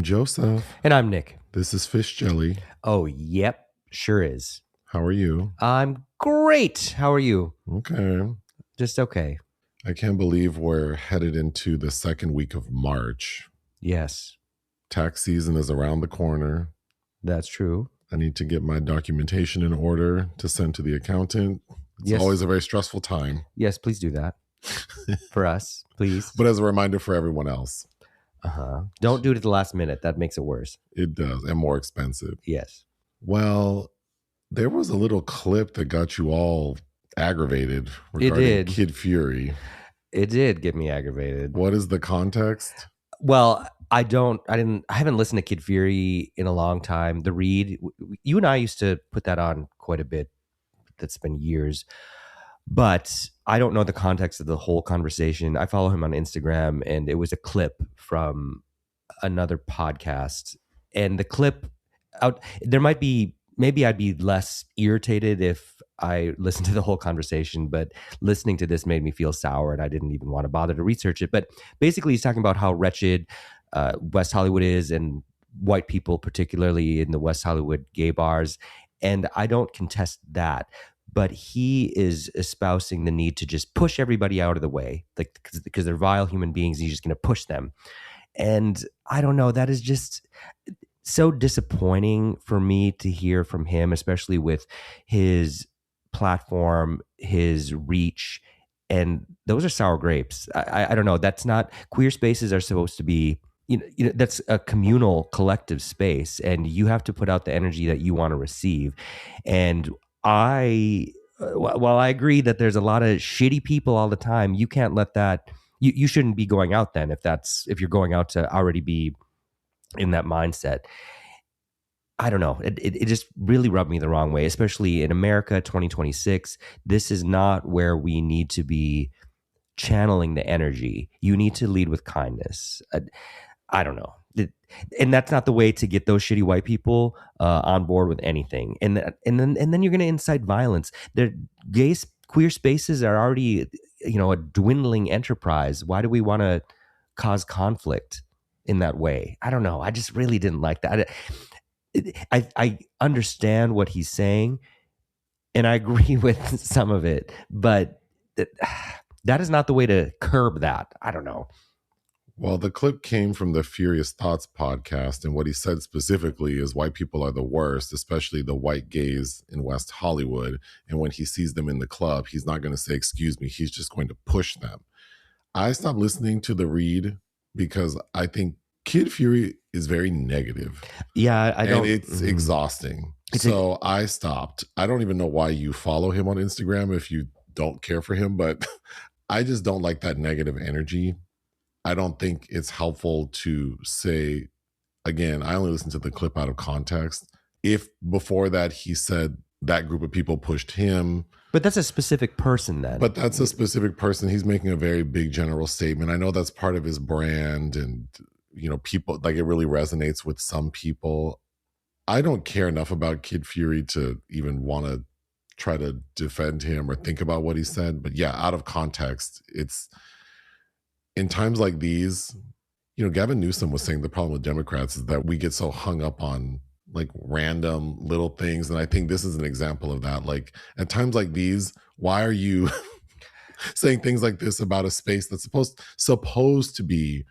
Joseph. And I'm Nick. This is Fish Jelly. Oh, yep. Sure is. How are you? I'm great. How are you? Okay. Just okay. I can't believe we're headed into the second week of March. Yes. Tax season is around the corner. That's true. I need to get my documentation in order to send to the accountant. It's always a very stressful time. Yes, please do that. For us, please. But as a reminder for everyone else. Don't do it at the last minute. That makes it worse. It does, and more expensive. Yes. Well, there was a little clip that got you all aggravated regarding Kid Fury. It did get me aggravated. What is the context? Well, I haven't listened to Kid Fury in a long time. The Read, you and I used to put that on quite a bit. That's been years. But I don't know the context of the whole conversation. I follow him on Instagram, and it was a clip from another podcast. And the clip maybe I'd be less irritated if I listened to the whole conversation, but listening to this made me feel sour, and I didn't even want to bother to research it. But basically, he's talking about how wretched West Hollywood is, and white people, particularly in the West Hollywood gay bars. And I don't contest that. But he is espousing the need to just push everybody out of the way, like because they're vile human beings, and he's just going to push them. And I don't know, that is just so disappointing for me to hear from him, especially with his platform, his reach, and those are sour grapes. I don't know. That's not, queer spaces are supposed to be, you know, that's a communal, collective space, and you have to put out the energy that you want to receive. And while I agree that there's a lot of shitty people all the time, you can't let that, you shouldn't be going out then if you're going out to already be in that mindset. I don't know. It just really rubbed me the wrong way, especially in America 2026. This is not where we need to be channeling the energy. You need to lead with kindness. I don't know. And that's not the way to get those shitty white people on board with anything. And then you're going to incite violence. Queer spaces are already, a dwindling enterprise. Why do we want to cause conflict in that way? I don't know. I just really didn't like that. I understand what he's saying, and I agree with some of it, but that is not the way to curb that. I don't know. Well, the clip came from the Furious Thoughts podcast, and what he said specifically is white people are the worst, especially the white gays in West Hollywood. And when he sees them in the club, he's not going to say, excuse me, he's just going to push them. I stopped listening to the Read because I think Kid Fury is very negative. Yeah, I don't. And it's exhausting. So I stopped. I don't even know why you follow him on Instagram if you don't care for him, but I just don't like that negative energy. I don't think it's helpful to say, again, I only listened to the clip out of context. If before that he said that group of people pushed him. But that's a specific person then. But that's a specific person. He's making a very big general statement. I know that's part of his brand, and, people, like, it really resonates with some people. I don't care enough about Kid Fury to even want to try to defend him or think about what he said. But yeah, out of context, it's... In times like these, Gavin Newsom was saying the problem with Democrats is that we get so hung up on like random little things. And I think this is an example of that. Like at times like these, why are you saying things like this about a space that's supposed to be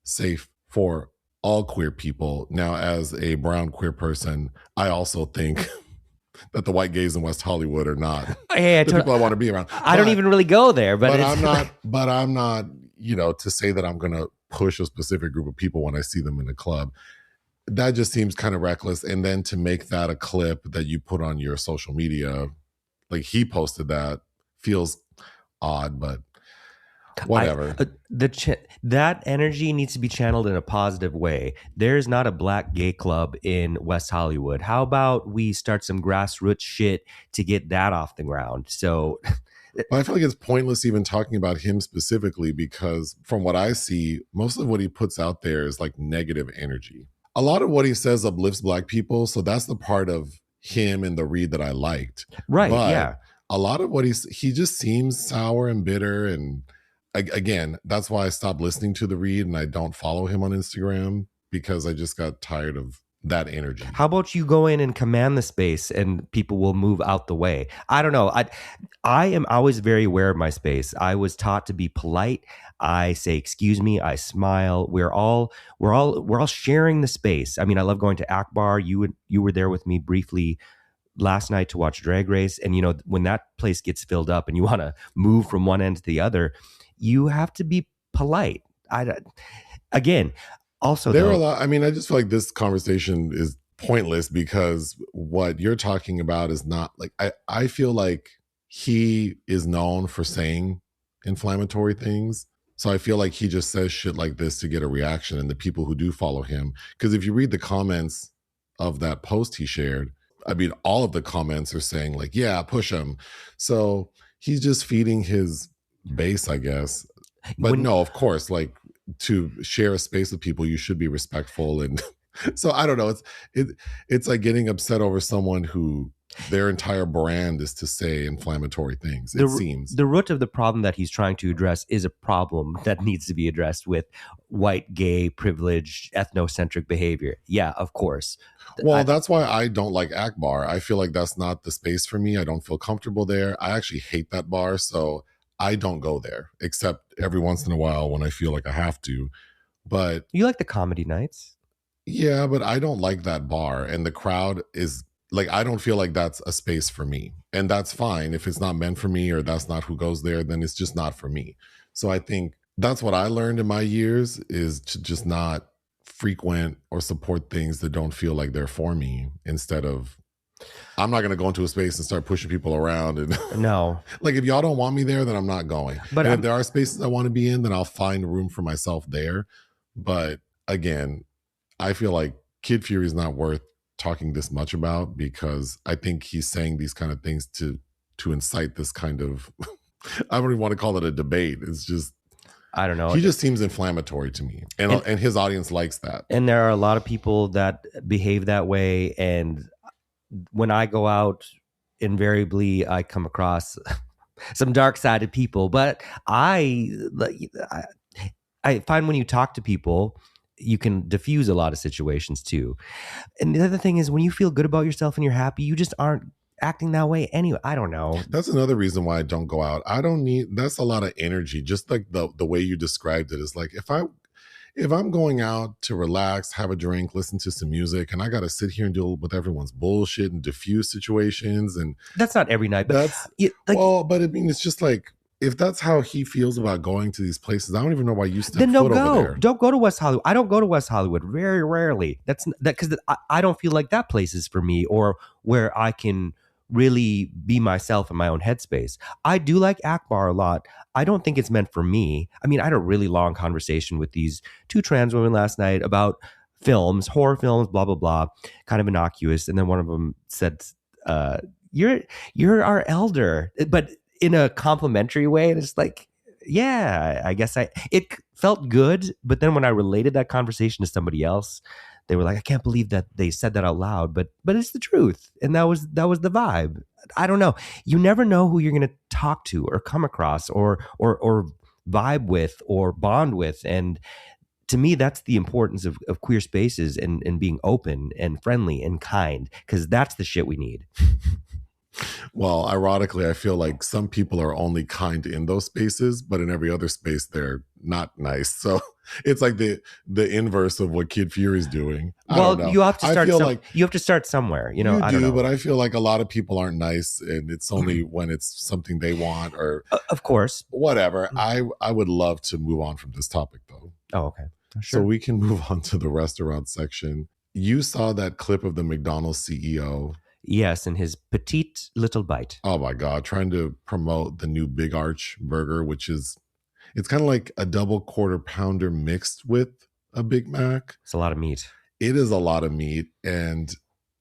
safe for all queer people? Now, as a brown queer person, I also think that the white gays in West Hollywood are not the people I want to be around. I don't even really go there, but I'm not, to say that I'm going to push a specific group of people when I see them in a club, that just seems kind of reckless. And then to make that a clip that you put on your social media, like he posted that, feels odd, but whatever. That energy needs to be channeled in a positive way. There's not a black gay club in West Hollywood. How about we start some grassroots shit to get that off the ground? So... Well, I feel like it's pointless even talking about him specifically because from what I see, most of what he puts out there is like negative energy. A lot of what he says uplifts black people. So that's the part of him in the Read that I liked. Right, but yeah. A lot of what he just seems sour and bitter. And again, that's why I stopped listening to the Read and I don't follow him on Instagram. because I just got tired of that energy. How about you go in and command the space and people will move out the way? I don't know. I am always very aware of my space. I was taught to be polite. I say excuse me, I smile. We're all sharing the space. I mean, I love going to Akbar. You were there with me briefly last night to watch Drag Race, and when that place gets filled up and you want to move from one end to the other, you have to be polite. Again, also There are a though, lot. I mean, I just feel like this conversation is pointless because what you're talking about is not like I feel like he is known for saying inflammatory things. So I feel like he just says shit like this to get a reaction, and the people who do follow him. Because if you read the comments of that post he shared, I mean, all of the comments are saying like, "Yeah, push him." So he's just feeding his base, I guess. But no, of course, like to share a space with people, you should be respectful. And so I don't know. It's like getting upset over someone who their entire brand is to say inflammatory things. It seems the root of the problem that he's trying to address is a problem that needs to be addressed with white, gay, privileged, ethnocentric behavior. Yeah, of course. Well, that's why I don't like Akbar. I feel like that's not the space for me. I don't feel comfortable there. I actually hate that bar. So I don't go there except every once in a while when I feel like I have to. But you like the comedy nights? Yeah, but I don't like that bar. And the crowd is like, I don't feel like that's a space for me. And that's fine. If it's not meant for me or that's not who goes there, then it's just not for me. So I think that's what I learned in my years is to just not frequent or support things that don't feel like they're for me instead of I'm not going to go into a space and start pushing people around. And no, like if y'all don't want me there, then I'm not going. But if there are spaces I want to be in, then I'll find room for myself there. But again, I feel like Kid Fury is not worth talking this much about because I think he's saying these kind of things to incite this kind of I don't even want to call it a debate. It's just I don't know. He just seems inflammatory to me, and his audience likes that. And there are a lot of people that behave that way, and when I go out, invariably I come across some dark-sided people. But I find when you talk to people, you can diffuse a lot of situations too. And the other thing is, when you feel good about yourself and you're happy, you just aren't acting that way anyway. I don't know. That's another reason why I don't go out. I don't need. That's a lot of energy. Just like the way you described it is like if I'm going out to relax, have a drink, listen to some music, and I got to sit here and deal with everyone's bullshit and diffuse situations, and that's not every night. But that's but I mean, it's just like if that's how he feels about going to these places, I don't even know why you step foot over there. Don't go to West Hollywood. I don't go to West Hollywood very rarely. That's because I don't feel like that place is for me or where I can really be myself in my own headspace. I do like Akbar a lot. I don't think it's meant for me. I mean, I had a really long conversation with these two trans women last night about films, horror films, blah, blah, blah, kind of innocuous. And then one of them said, you're our elder, but in a complimentary way. And it's like, yeah, I guess it felt good. But then when I related that conversation to somebody else, they were like, I can't believe that they said that out loud, but it's the truth. And that was the vibe. I don't know. You never know who you're going to talk to or come across or vibe with or bond with. And to me, that's the importance of queer spaces and being open and friendly and kind, because that's the shit we need. Well, ironically, I feel like some people are only kind in those spaces, but in every other space, they're not nice. So it's like the inverse of what Kid Fury's doing. Well, you have to start. You have to start somewhere. I don't know. But I feel like a lot of people aren't nice, and it's only when it's something they want or, of course, whatever. I would love to move on from this topic, though. Oh, okay, sure. So we can move on to the restaurant section. You saw that clip of the McDonald's CEO. Yes, and his petite little bite. Oh my God, trying to promote the new Big Arch burger, which is, it's kind of like a double quarter pounder mixed with a Big Mac. It's a lot of meat. It is a lot of meat. And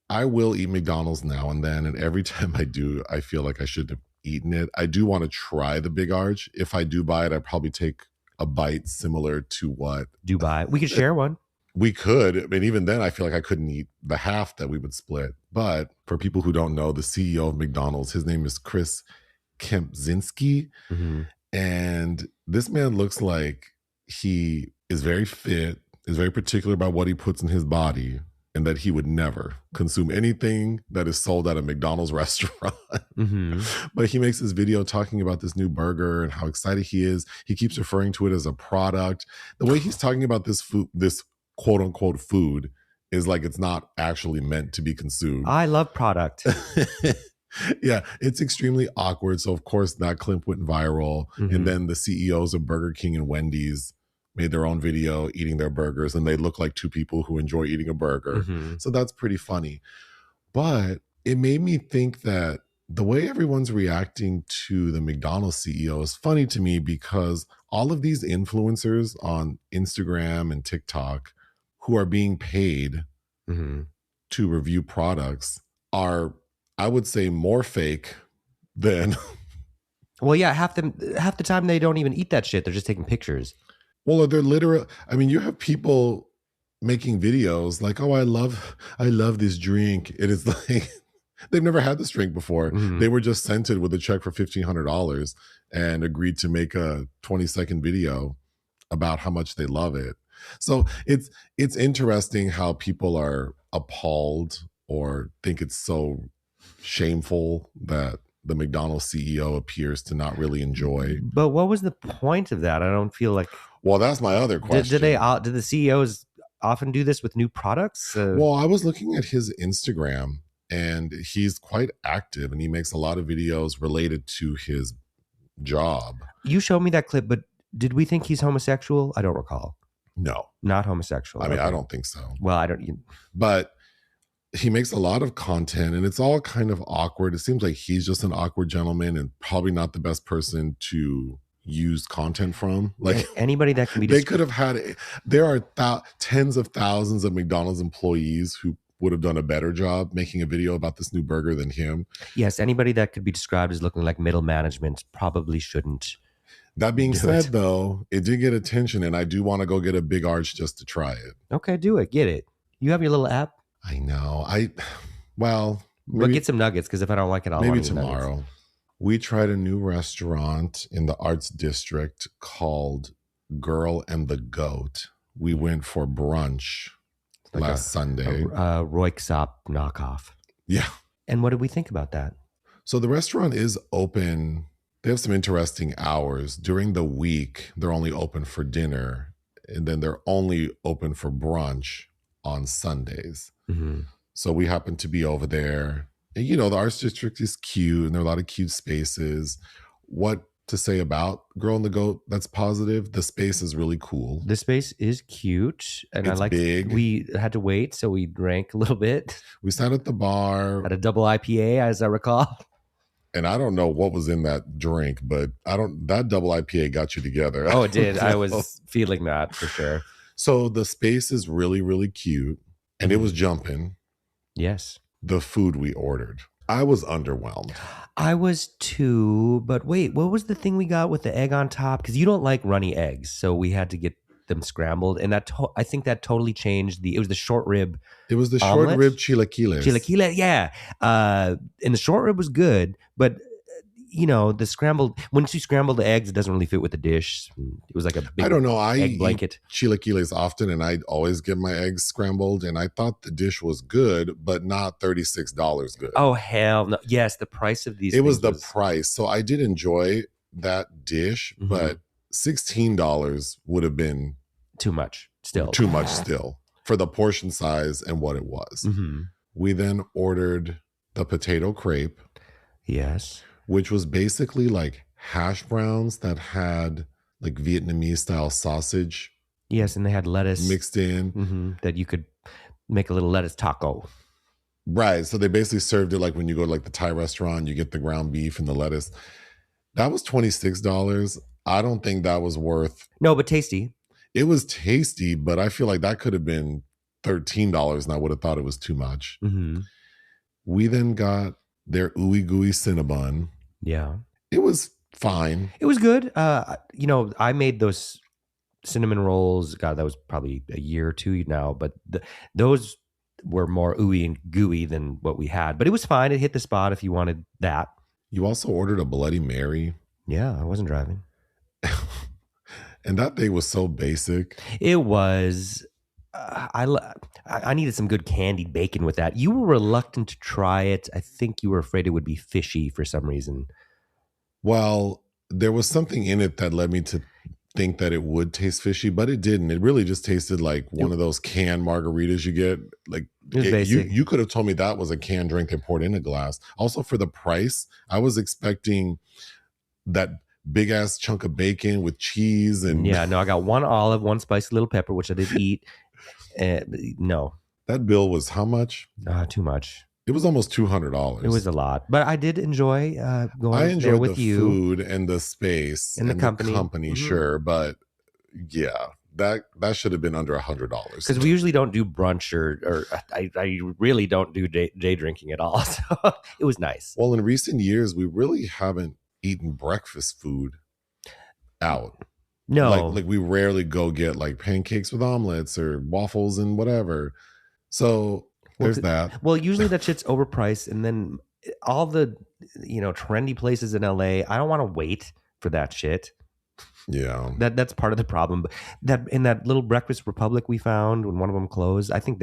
I will eat McDonald's now and then. And every time I do, I feel like I should have eaten it. I do want to try the Big Arch. If I do buy it, I'd probably take a bite similar to what. Dubai. We could share one. We could. I mean, even then, I feel like I couldn't eat the half that we would split. But for people who don't know, the CEO of McDonald's, his name is Chris Kempczinski. Mm-hmm. And this man looks like he is very fit. is very particular about what he puts in his body, and that he would never consume anything that is sold at a McDonald's restaurant. But he makes this video talking about this new burger and how excited he is. He keeps referring to it as a product. The way he's talking about this food, this quote unquote food, is like it's not actually meant to be consumed. I love product. Yeah, it's extremely awkward. So, of course, that clip went viral. And then the CEOs of Burger King and Wendy's made their own video eating their burgers, and they look like two people who enjoy eating a burger. So that's pretty funny. But it made me think that the way everyone's reacting to the McDonald's CEO is funny to me, because all of these influencers on Instagram and TikTok who are being paid to review products are, I would say, more fake than... Well, yeah, half the time they don't even eat that shit. They're just taking pictures. Well, they're literal. I mean, you have people making videos like, "Oh, I love this drink." It is like they've never had this drink before. They were just sent it with a check for $1,500 and agreed to make a 20-second video about how much they love it. So it's interesting how people are appalled or think it's so shameful that the McDonald's CEO appears to not really enjoy. But what was the point of that? I don't feel like... Well, that's my other question. Did the CEOs often do this with new products? Well, I was looking at his Instagram, and he's quite active, and he makes a lot of videos related to his job. You showed me that clip, but did we think he's homosexual? I don't recall. No. Not homosexual. I mean, I don't think so. Well, I don't... But he makes a lot of content, and it's all kind of awkward. It seems like he's just an awkward gentleman and probably not the best person to use content from. Like anybody that can be... They could have had... There are tens of thousands of McDonald's employees who would have done a better job making a video about this new burger than him. Yes, anybody that could be described as looking like middle management probably shouldn't. That being said, though, it did get attention, and I do want to go get a Big Arch just to try it. Okay, do it. Get it. You have your little app? I know. Well, get some nuggets, because if I don't like it, I'll maybe tomorrow. Nuggets. We tried a new restaurant in the Arts District called Girl and the Goat. We went for brunch last Sunday. Royksop knockoff. Yeah. And what did we think about that? So the restaurant is open. They have some interesting hours. During the week, they're only open for dinner, and then they're only open for brunch on Sundays. So we happen to be over there. And, you know, the Arts District is cute, and there are a lot of cute spaces. What to say about Girl and the Goat that's positive? The space is really cool. The space is cute, and it's big. We had to wait, so we drank a little bit. We sat at the bar. Had a double IPA, as I recall. And I don't know what was in that drink, but that double IPA got you together. Oh, it did. I was feeling that for sure. So the space is really, really cute, and it was jumping. Yes. The food we ordered, I was underwhelmed. I was too, but wait, what was the thing we got with the egg on top? Because you don't like runny eggs, so we had to get them scrambled, and I think that totally changed it was the short rib. It was the omelet? Short rib chilaquiles. Chilaquiles, yeah. And the short rib was good, but you know, once you scramble the eggs, it doesn't really fit with the dish. It was like a big, I don't know. I egg blanket. Eat chilaquiles often, and I always get my eggs scrambled, and I thought the dish was good, but not $36 good. Oh, hell no. Yes, the price of these It was the price. So I did enjoy that dish, but $16 would have been too much still. Too much still for the portion size and what it was. We then ordered the potato crepe. Yes. Which was basically like hash browns that had like Vietnamese style sausage. Yes, and they had lettuce mixed in. That you could make a little lettuce taco. Right. So they basically served it like when you go to like the Thai restaurant, you get the ground beef and the lettuce. That was $26. I don't think that was worth. No, but tasty. It was tasty, but I feel like that could have been $13, and I would have thought it was too much. We then got their ooey gooey Cinnabon. Yeah. It was fine. It was good. You know, I made those cinnamon rolls. God, that was probably a year or two now, but those were more ooey and gooey than what we had. But it was fine. It hit the spot if you wanted that. You also ordered a Bloody Mary. Yeah, I wasn't driving. And that thing was so basic. It was. I needed some good candied bacon with that. You were reluctant to try it. I think you were afraid it would be fishy for some reason. Well, there was something in it that led me to think that it would taste fishy, but it didn't. It really just tasted like one of those canned margaritas you get. Like It was basic. you could have told me that was a canned drink they poured in a glass. Also, for the price, I was expecting that big ass chunk of bacon with cheese and Yeah, no, I got one olive, one spicy little pepper, which I did eat. No, that bill was how much? too much. It was almost $200. It was a lot, but I did enjoy going I there enjoyed with the you food and the space and the company. Mm-hmm. Sure, but yeah, that should have been under $100 because we usually don't do brunch or I really don't do day drinking at all. So it was nice. Well, in recent years, we really haven't eaten breakfast food out. No, like we rarely go get like pancakes with omelets or waffles and whatever. So there's that. Well, usually that shit's overpriced, and then all the trendy places in LA, I don't want to wait for that shit. Yeah, that's part of the problem. But that in that little Breakfast Republic we found when one of them closed, I think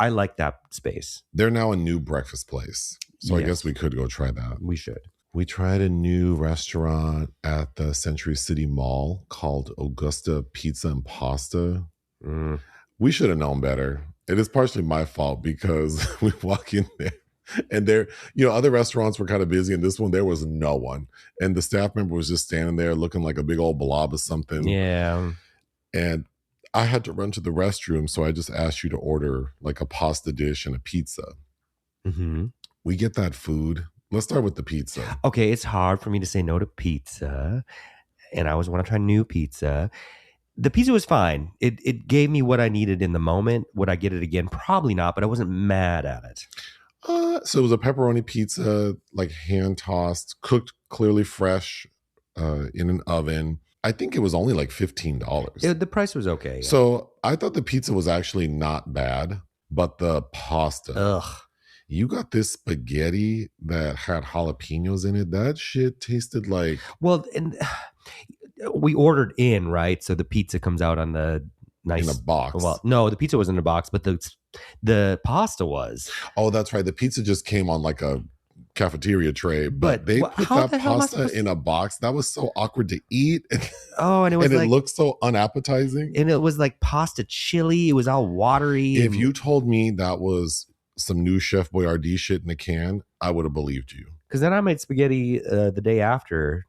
I like that space. They're now a new breakfast place, so Yes. I guess we could go try that. We should. We tried a new restaurant at the Century City Mall called Augusta Pizza and Pasta. We should have known better. It is partially my fault because we walk in there and there, other restaurants were kind of busy, and this one there was no one, and the staff member was just standing there looking like a big old blob of something. Yeah. And I had to run to the restroom, so I just asked you to order like a pasta dish and a pizza. Mm-hmm. We get that food. Let's start with the pizza. Okay, it's hard for me to say no to pizza, and I always want to try new pizza. The pizza was fine. It gave me what I needed in the moment. Would I get it again? Probably not, but I wasn't mad at it. So it was a pepperoni pizza, like hand tossed, cooked clearly fresh in an oven. I think it was only like $15. The price was okay. Yeah. So I thought the pizza was actually not bad, but the pasta. Ugh. You got this spaghetti that had jalapenos in it. That shit tasted like... Well, and we ordered in, right? So the pizza comes out on the nice... in a box. Well, no, the pizza was in a box, but the pasta was. Oh, that's right. The pizza just came on like a cafeteria tray, but they put that pasta in a box. That was so awkward to eat. Oh, and it was and it looked so unappetizing. And it was like pasta chili. It was all watery. If you told me that was some new Chef Boyardee shit in a can, I would have believed you. Because then I made spaghetti the day after.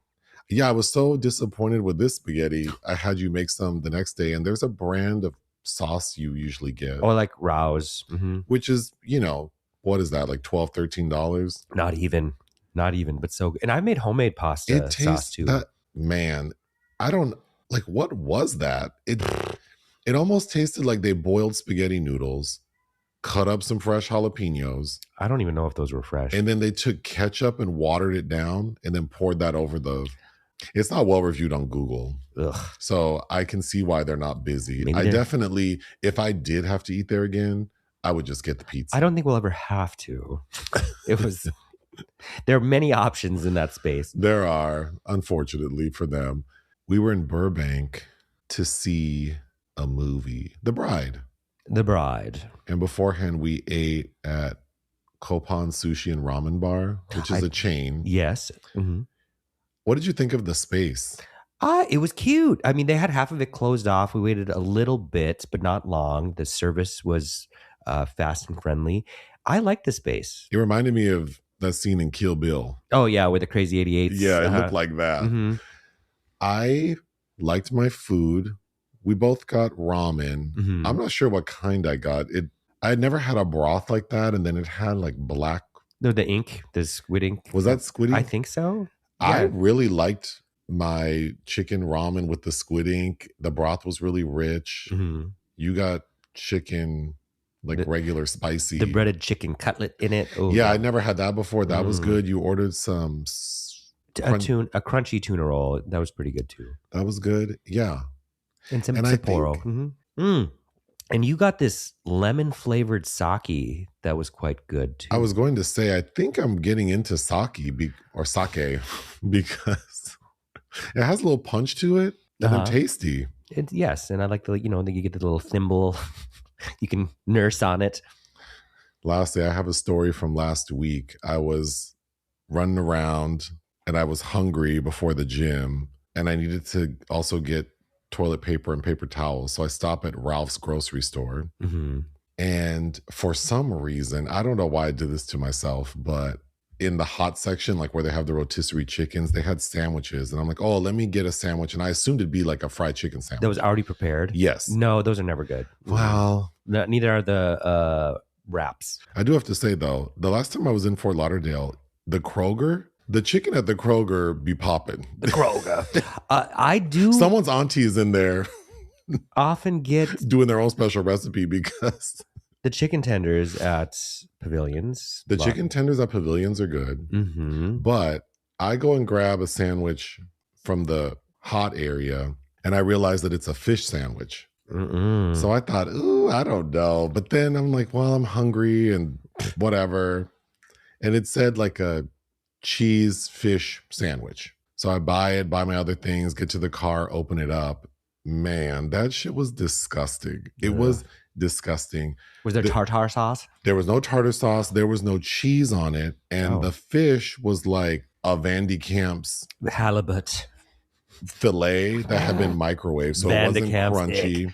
Yeah, I was so disappointed with this spaghetti. I had you make some the next day, and there's a brand of sauce you usually get. Or like Rouse. Mm-hmm. Which is, what is that, like $12, $13? Not even, but so good. And I made homemade pasta sauce too. Man, I don't, like, what was that? It almost tasted like they boiled spaghetti noodles, cut up some fresh jalapenos. I don't even know if those were fresh. And then they took ketchup and watered it down and then poured that over it's not well reviewed on Google. Ugh. So I can see why they're not busy. Maybe I definitely, if I did have to eat there again, I would just get the pizza. I don't think we'll ever have to. There are many options in that space. There are, unfortunately for them. We were in Burbank to see a movie, The Bride. And beforehand, we ate at Kopan Sushi and Ramen Bar, which is a chain. Yes. Mm-hmm. What did you think of the space? It was cute. I mean, they had half of it closed off. We waited a little bit, but not long. The service was fast and friendly. I liked the space. It reminded me of that scene in Kill Bill. Oh, yeah, with the crazy 88s. Yeah, it looked like that. Mm-hmm. I liked my food. We both got ramen. Mm-hmm. I'm not sure what kind I got. I had never had a broth like that, and then it had like black... The ink, the squid ink. Was that squid ink? I think so. Yeah. I really liked my chicken ramen with the squid ink. The broth was really rich. Mm-hmm. You got chicken, regular spicy. The breaded chicken cutlet in it. Oh, yeah, I never had that before. That was good. You ordered some... a crunchy tuna roll. That was pretty good too. That was good. Yeah. And some Sapporo. Mm-hmm. And you got this lemon flavored sake that was quite good too. I was going to say, I think I'm getting into sake because it has a little punch to it and they're tasty. Yes, and I like the that you get the little thimble, you can nurse on it. Lastly, I have a story from last week. I was running around and I was hungry before the gym, and I needed to also get toilet paper and paper towels. So I stopped at Ralph's grocery store. Mm-hmm. And for some reason, I don't know why I did this to myself, but in the hot section, like where they have the rotisserie chickens, they had sandwiches. And I'm like, oh, let me get a sandwich. And I assumed it'd be like a fried chicken sandwich. That was already prepared? Yes. No, those are never good. Well, neither are the wraps. I do have to say, though, the last time I was in Fort Lauderdale, the chicken at the Kroger be popping. The Kroger. I do. Someone's auntie is in there. Often get doing their own special recipe because the chicken tenders at Pavilions. The chicken tenders at Pavilions are good. Mm-hmm. But I go and grab a sandwich from the hot area and I realize that it's a fish sandwich. Mm-mm. So I thought, ooh, I don't know. But then I'm like, well, I'm hungry and whatever. And it said like a cheese fish sandwich. So I buy my other things, get to the car, open it up. Man, that shit was disgusting. It was disgusting. Was there tartar sauce? There was no tartar sauce. There was no cheese on it. And the fish was like a Van de Kamp's halibut filet that had been microwaved. So it wasn't crunchy.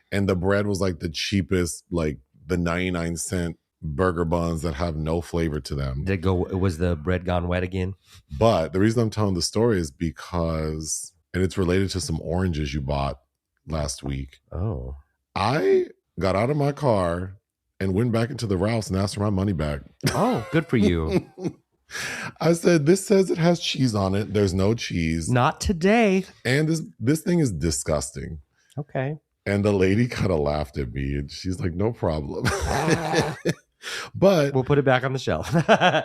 And the bread was like the cheapest, like the 99-cent burger buns that have no flavor to them. Was the bread gone wet again? But the reason I'm telling the story is because, and it's related to some oranges you bought last week. Oh. I got out of my car and went back into the Ralph's and asked for my money back. Oh, good for you. I said, this says it has cheese on it. There's no cheese. Not today. And this thing is disgusting. Okay. And the lady kind of laughed at me and she's like, no problem. But we'll put it back on the shelf.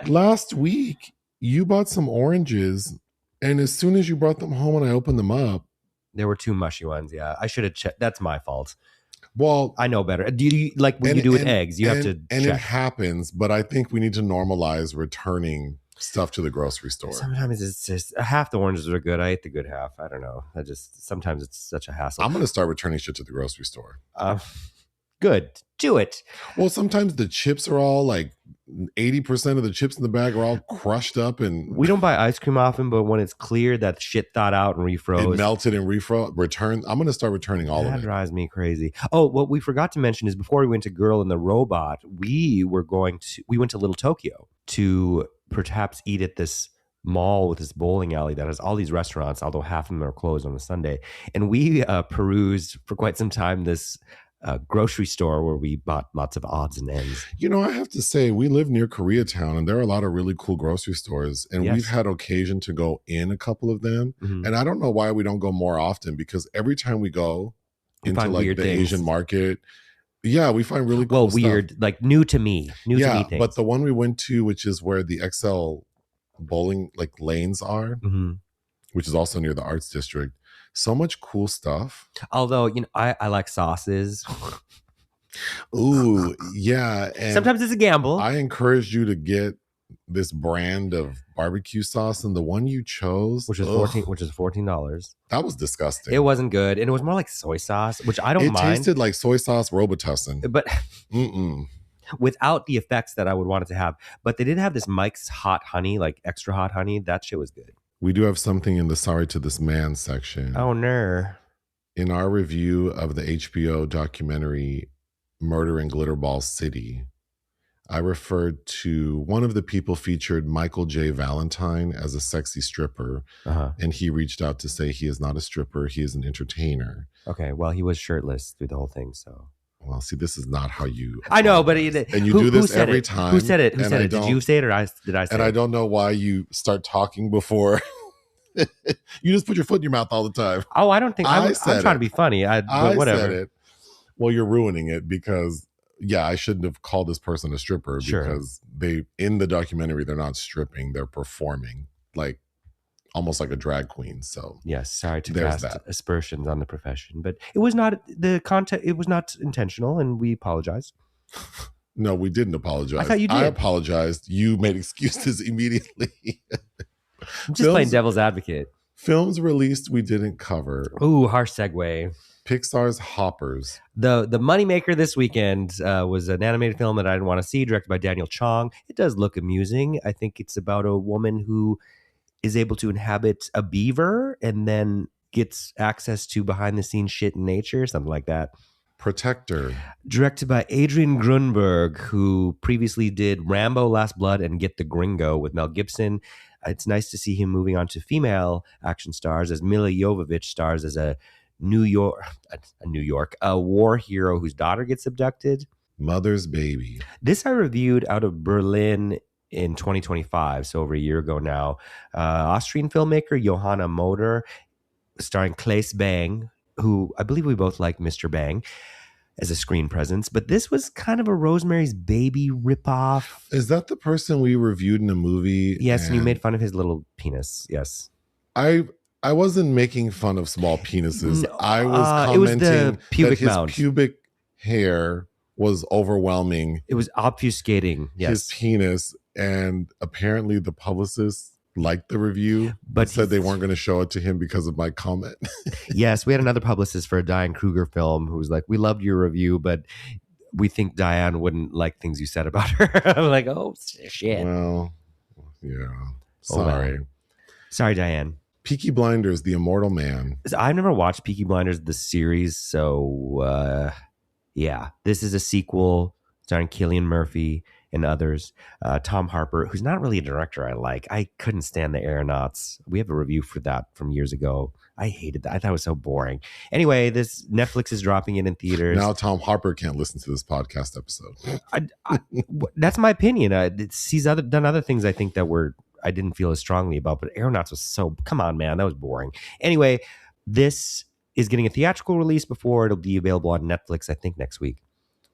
Last week, you bought some oranges. And as soon as you brought them home and I opened them up, there were two mushy ones. Yeah, I should have checked. That's my fault. Well, I know better. Do you like when you do with eggs? You have to and check. It happens, but I think we need to normalize returning stuff to the grocery store. Sometimes it's just half the oranges are good. I ate the good half. I don't know. Sometimes it's such a hassle. I'm going to start returning shit to the grocery store. Good. Do it. Well, sometimes the chips are all like 80% of the chips in the bag are all crushed up, and we don't buy ice cream often, but when it's clear that shit thawed out and refroze, it melted and returned. I'm going to start returning all of it. That drives me crazy. Oh, what we forgot to mention is before we went to Girl and the Robot, we went to Little Tokyo to perhaps eat at this mall with this bowling alley that has all these restaurants, although half of them are closed on a Sunday. And we perused for quite some time this grocery store where we bought lots of odds and ends. You know, I have to say, we live near Koreatown and there are a lot of really cool grocery stores. And we've had occasion to go in a couple of them. Mm-hmm. And I don't know why we don't go more often, because every time we go into like the things. Asian market, we find really cool weird stuff. Like new to me things. But the one we went to, which is where the XL bowling like lanes are, mm-hmm. which is also near the Arts District. So much cool stuff. Although, I like sauces. Ooh, yeah. And sometimes it's a gamble. I encouraged you to get this brand of barbecue sauce, and the one you chose, which is $14. That was disgusting. It wasn't good, and it was more like soy sauce, which I don't mind. It tasted like soy sauce Robitussin, but without the effects that I would want it to have. But they did have this Mike's hot honey, like extra hot honey. That shit was good. We do have something in the Sorry to This Man section. Oh, no. In our review of the HBO documentary Murder in Glitterball City, I referred to one of the people featured, Mykul Jay Valentine, as a sexy stripper. Uh-huh. And he reached out to say he is not a stripper. He is an entertainer. Okay, well, he was shirtless through the whole thing, so... Well, see, this is not how you... I know, but... And you do this every time. Who said it? Who said it? Did you say it or did I say it? And I don't know why you start talking before... You just put your foot in your mouth all the time. Oh, I don't think... I'm trying to be funny. But whatever. Said it. Well, you're ruining it because... Yeah, I shouldn't have called this person a stripper because in the documentary, they're not stripping. They're performing like almost like a drag queen. So yes, sorry to cast aspersions on the profession, but it was not the content. It was not intentional, and we apologize. No, we didn't apologize. I thought you did. I apologized. You made excuses immediately. I'm just playing devil's advocate. Films released we didn't cover. Ooh, harsh segue. Pixar's Hoppers. The moneymaker this weekend was an animated film that I didn't want to see, directed by Daniel Chong. It does look amusing. I think it's about a woman who is able to inhabit a beaver and then gets access to behind the scenes shit in nature, something like that. Protector. Directed by Adrian Grunberg, who previously did Rambo: Last Blood and Get the Gringo with Mel Gibson. It's nice to see him moving on to female action stars, as Mila Jovovich stars as a war hero whose daughter gets abducted. Mother's Baby. This I reviewed out of Berlin in 2025, so over a year ago now. Austrian filmmaker Johanna Moder, starring Claes Bang, who I believe we both like Mr. Bang as a screen presence, but this was kind of a Rosemary's Baby ripoff. Is that the person we reviewed in a movie? Yes, and you made fun of his little penis. Yes. I wasn't making fun of small penises. No, I was commenting the pubic that his mound. pubic hair was overwhelming. It was obfuscating. Yes. His penis, and apparently the publicist liked the review, but said they weren't going to show it to him because of my comment. Yes, we had another publicist for a Diane Kruger film who was like, "We loved your review, but we think Diane wouldn't like things you said about her." I'm like, "Oh shit." Well, yeah. Sorry. Sorry, Diane. Peaky Blinders, The Immortal Man. I've never watched Peaky Blinders, the series, so yeah. This is a sequel starring Cillian Murphy and others. Tom Harper, who's not really a director I like. I couldn't stand The Aeronauts. We have a review for that from years ago. I hated that. I thought it was so boring. Anyway, this Netflix is dropping it in theaters. Now Tom Harper can't listen to this podcast episode. That's my opinion. He's done other things I think that I didn't feel as strongly about, but Aeronauts was so, come on, man, that was boring. Anyway, this is getting a theatrical release before it'll be available on Netflix, I think, next week.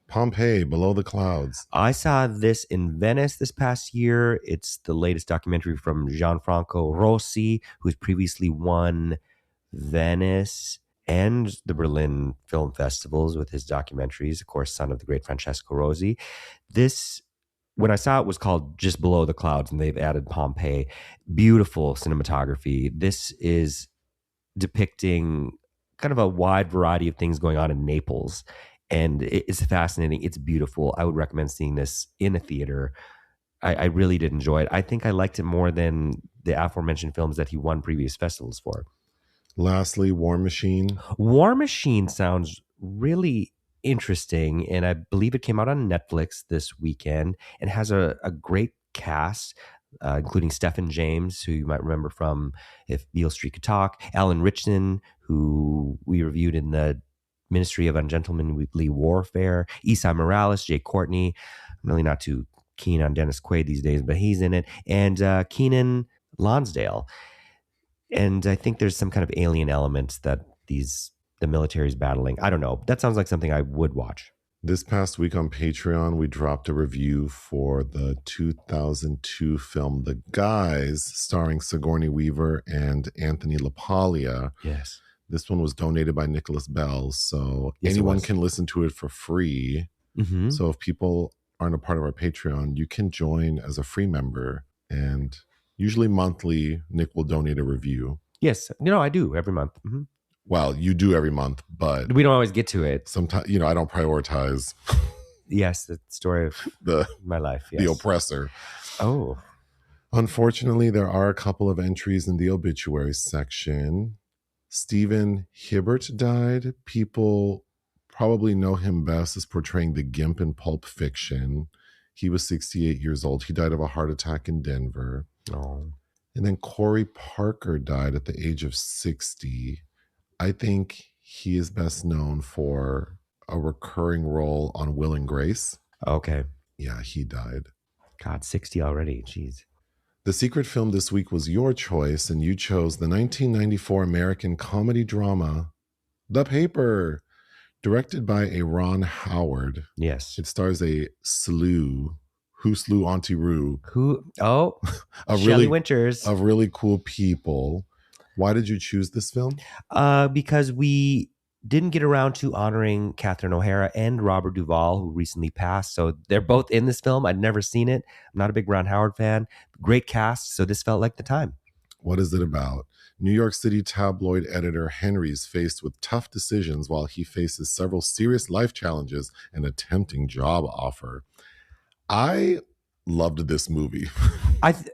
Pompeii, Below the Clouds. I saw this in Venice this past year. It's the latest documentary from Gianfranco Rossi, who's previously won Venice and the Berlin Film Festivals with his documentaries, of course, son of the great Francesco Rosi. This, when I saw it, was called Just Below the Clouds, and they've added Pompeii. Beautiful cinematography. This is depicting kind of a wide variety of things going on in Naples, and it's fascinating. It's beautiful. I would recommend seeing this in a theater. I really did enjoy it. I think I liked it more than the aforementioned films that he won previous festivals for. Lastly, War Machine. War Machine sounds really interesting, and I believe it came out on Netflix this weekend and has a great cast, including Stephen James, who you might remember from If Beale Street Could Talk, Alan Ritchson, who we reviewed in the Ministry of Ungentlemanly Warfare, Esai Morales, Jay Courtney. I'm really not too keen on Dennis Quaid these days, but he's in it, and Keenan Lonsdale. And I think there's some kind of alien element that the military is battling. I don't know. That sounds like something I would watch. This past week on Patreon, we dropped a review for the 2002 film The Guys, starring Sigourney Weaver and Anthony LaPaglia. Yes. This one was donated by Nicholas Bell, so Yes, anyone can listen to it for free. Mm-hmm. So if people aren't a part of our Patreon, you can join as a free member, and usually monthly, Nick will donate a review. Yes. I do every month. Mm-hmm. Well, you do every month, but we don't always get to it. Sometimes, I don't prioritize. Yes, the story of my life. Yes. The oppressor. Oh. Unfortunately, there are a couple of entries in the obituaries section. Stephen Hibbert died. People probably know him best as portraying the Gimp in Pulp Fiction. He was 68 years old. He died of a heart attack in Denver. Oh. And then Corey Parker died at the age of 60. I think he is best known for a recurring role on Will and Grace. Okay. Yeah, he died. God, 60 already. Jeez. The secret film this week was your choice, and you chose the 1994 American comedy drama, The Paper, directed by a Ron Howard. Yes. It stars a slew. Who slew Auntie Roo? Who? Oh, Shelley Winters. Of really cool people. Why did you choose this film? Because we didn't get around to honoring Catherine O'Hara and Robert Duvall, who recently passed. So they're both in this film. I'd never seen it. I'm not a big Ron Howard fan. Great cast. So this felt like the time. What is it about? New York City tabloid editor Henry is faced with tough decisions while he faces several serious life challenges and a tempting job offer. I loved this movie.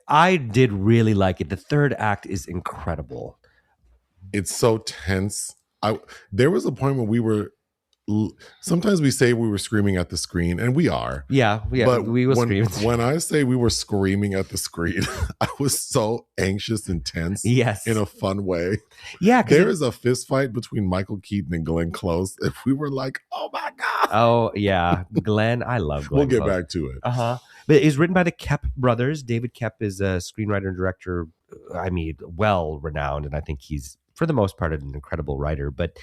I did really like it. The third act is incredible. It's so tense. There was a point when we were, sometimes we say we were screaming at the screen, and we are. Yeah, But we were screaming. when I say we were screaming at the screen, I was so anxious and tense. Yes. In a fun way. Yeah. There is a fist fight between Mykul Keaton and Glenn Close. If we were like, oh my God. Oh, yeah. Glenn, I love Glenn. We'll get Close. back to it. Uh-huh. But it's written by the Kep brothers. David Kep is a screenwriter and director, I mean, well renowned, and I think he's, for the most part, an incredible writer. But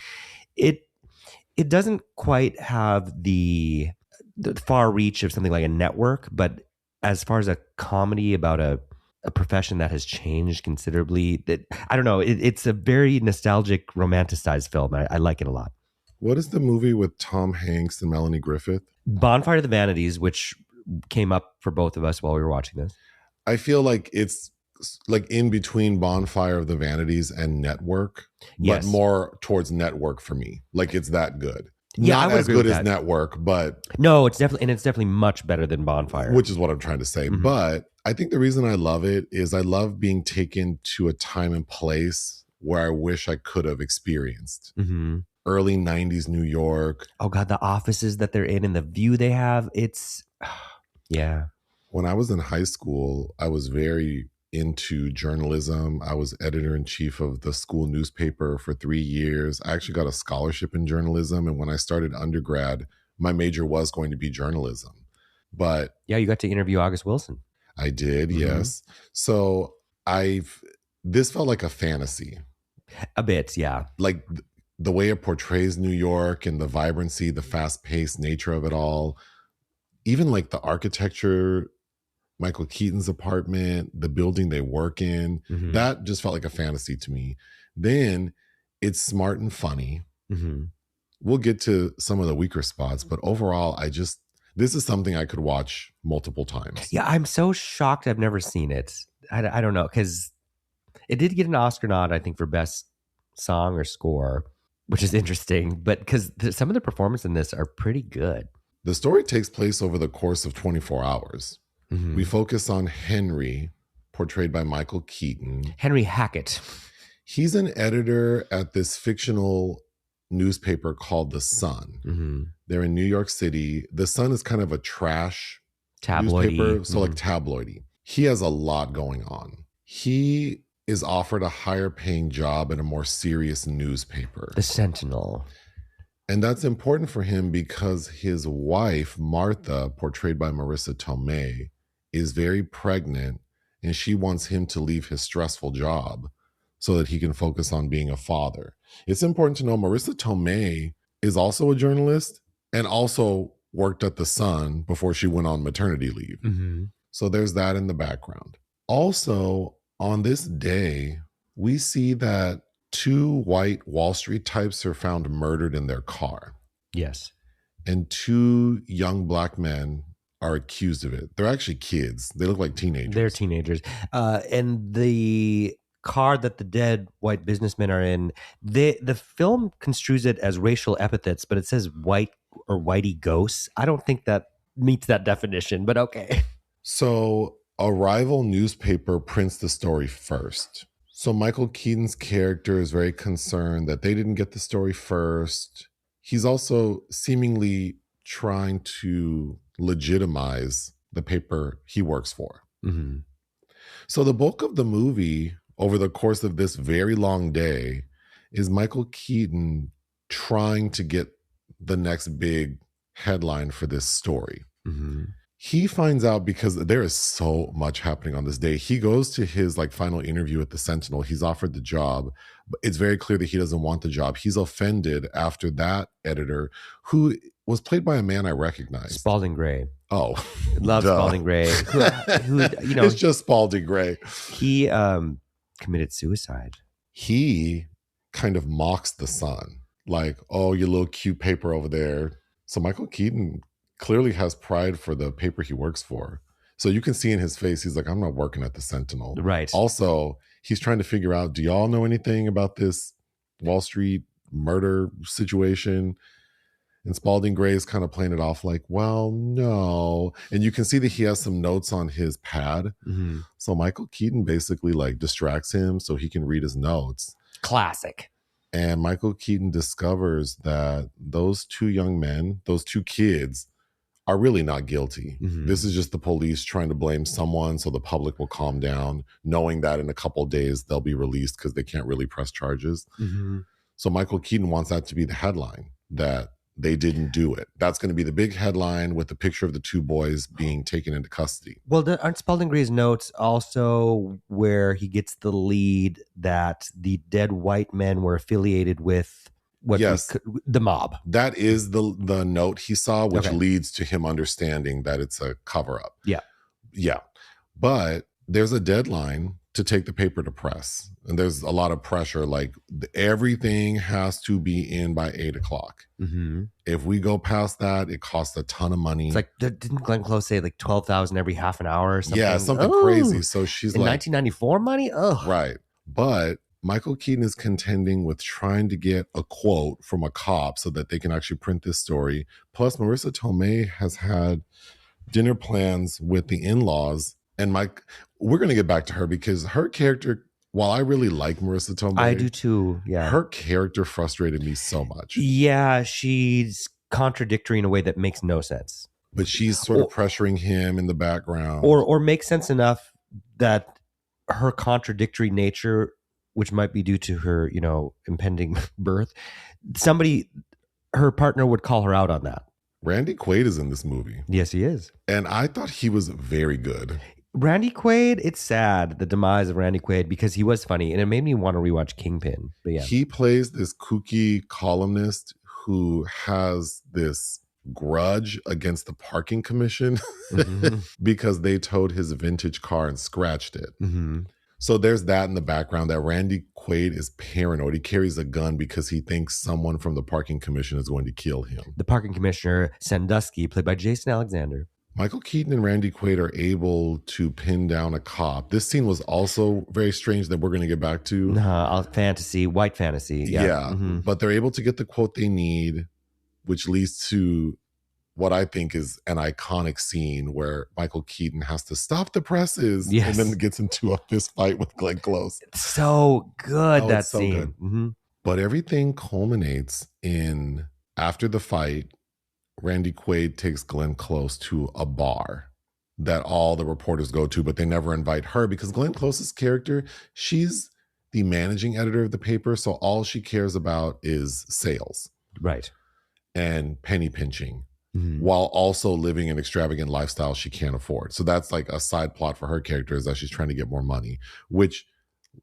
it doesn't quite have the far reach of something like a Network, but as far as a comedy about a profession that has changed considerably, that I don't know, it's a very nostalgic, romanticized film. I like it a lot. What is the movie with Tom Hanks and Melanie Griffith? Bonfire of the Vanities, which came up for both of us while we were watching this. I feel like it's like in between Bonfire of the Vanities and Network, Yes. but more towards Network for me. Like it's that good. Yeah, I Not would as agree good with as that. Network, but No, it's definitely much better than Bonfire. which is what I'm trying to say. Mhm. But I think the reason I love it is I love being taken to a time and place where I wish I could have experienced. Mm-hmm. Early 90s New York. Oh God, the offices that they're in and the view they have, it's, yeah. When I was in high school, I was very into journalism. I was editor-in-chief of the school newspaper for 3 years. I actually got a scholarship in journalism. And when I started undergrad, my major was going to be journalism. But Yeah, you got to interview August Wilson. I did, Mhm. yes. So this felt like a fantasy. A bit, yeah. Like the way it portrays New York and the vibrancy, the fast-paced nature of it all. Even like the architecture, Michael Keaton's apartment, the building they work in, Mhm. that just felt like a fantasy to me. Then it's smart and funny. Mm-hmm. We'll get to some of the weaker spots, but overall, this is something I could watch multiple times. Yeah, I'm so shocked I've never seen it. I don't know, because it did get an Oscar nod, I think, for best song or score, which is interesting. But because some of the performances in this are pretty good. The story takes place over the course of 24 hours. Mhm. We focus on Henry, portrayed by Michael Keaton. Henry Hackett. He's an editor at this fictional newspaper called The Sun. Mm-hmm. They're in New York City. The Sun is kind of a trash Tabloidy. newspaper, so like Mhm. tabloidy. He has a lot going on. He is offered a higher paying job at a more serious newspaper. The Sentinel. And that's important for him because his wife, Martha, portrayed by Marisa Tomei, is very pregnant, and she wants him to leave his stressful job so that he can focus on being a father. It's important to know Marisa Tomei is also a journalist and also worked at The Sun before she went on maternity leave. Mm-hmm. So there's that in the background. Also, on this day, we see that 2 white Wall Street types are found murdered in their car. Yes. And 2 young black men are accused of it. They're actually kids. They look like teenagers. They're teenagers. And the car that the dead white businessmen are in, the film construes it as racial epithets, but it says white or whitey ghosts. I don't think that meets that definition, but okay. So a rival newspaper prints the story first. So Michael Keaton's character is very concerned that they didn't get the story first. He's also seemingly trying to legitimize the paper he works for. Mm-hmm. So the bulk of the movie over the course of this very long day is Michael Keaton trying to get the next big headline for this story. Mm-hmm. He finds out because there is so much happening on this day. He goes to his final interview at the Sentinel. He's offered the job, but it's very clear that he doesn't want the job. He's offended after that editor, who was played by a man I recognize. Spalding Gray. Oh, Love duh. Spalding Gray. Who It's just Spalding Gray. He committed suicide. He kind of mocks the Sun, like, oh, your little cute paper over there. So Michael Keaton clearly has pride for the paper he works for. So you can see in his face, he's like, I'm not working at the Sentinel. Right. Also, he's trying to figure out, do y'all know anything about this Wall Street murder situation? And Spalding Gray is kind of playing it off like, well, no. And you can see that he has some notes on his pad. Mm-hmm. So Michael Keaton basically like distracts him so he can read his notes. Classic. And Michael Keaton discovers that those two young men, those two kids, are really not guilty. Mm-hmm. This is just the police trying to blame someone so the public will calm down, knowing that in a couple of days they'll be released because they can't really press charges. Mm-hmm. So Michael Keaton wants that to be the headline, that they didn't do it. That's going to be the big headline with the picture of the two boys being taken into custody. Well, aren't Spalding Gray's notes also where he gets the lead that the dead white men were affiliated with the mob? That is the note he saw, which Okay. leads to him understanding that it's a cover-up. Yeah. But there's a deadline to take the paper to press. And there's a lot of pressure. Like everything has to be in by 8 o'clock. Mm-hmm. If we go past that, it costs a ton of money. It's like, didn't Glenn Close say like 12,000 every half an hour or something? Yeah, something crazy. So she's in like, 1994 money? Oh, right. But Michael Keaton is contending with trying to get a quote from a cop so that they can actually print this story. Plus, Marisa Tomei has had dinner plans with the in-laws. And we're going to get back to her because her character, while I really like Marisa Tomei, I do too. Yeah. Her character frustrated me so much. Yeah, she's contradictory in a way that makes no sense. But she's sort of pressuring him in the background. Or makes sense enough that her contradictory nature, which might be due to her, impending birth, her partner would call her out on that. Randy Quaid is in this movie. Yes, he is. And I thought he was very good. Randy Quaid, it's sad, the demise of Randy Quaid, because he was funny, and it made me want to rewatch Kingpin. But yeah. He plays this kooky columnist who has this grudge against the parking commission Mm-hmm. because they towed his vintage car and scratched it. Mm-hmm. So there's that in the background, that Randy Quaid is paranoid. He carries a gun because he thinks someone from the parking commission is going to kill him. The parking commissioner, Sandusky, played by Jason Alexander. Michael Keaton and Randy Quaid are able to pin down a cop. This scene was also very strange that we're going to get back to. White fantasy. Yeah. Mm-hmm. But they're able to get the quote they need, which leads to what I think is an iconic scene where Michael Keaton has to stop the presses and then gets into a fist fight with Glenn Close. It's so good, that scene. Good. Mm-hmm. But everything culminates in, after the fight, Randy Quaid takes Glenn Close to a bar that all the reporters go to, but they never invite her because Glenn Close's character, she's the managing editor of the paper, so all she cares about is sales. Right. And penny pinching, mm-hmm. while also living an extravagant lifestyle she can't afford. So that's like a side plot for her character, is that she's trying to get more money, which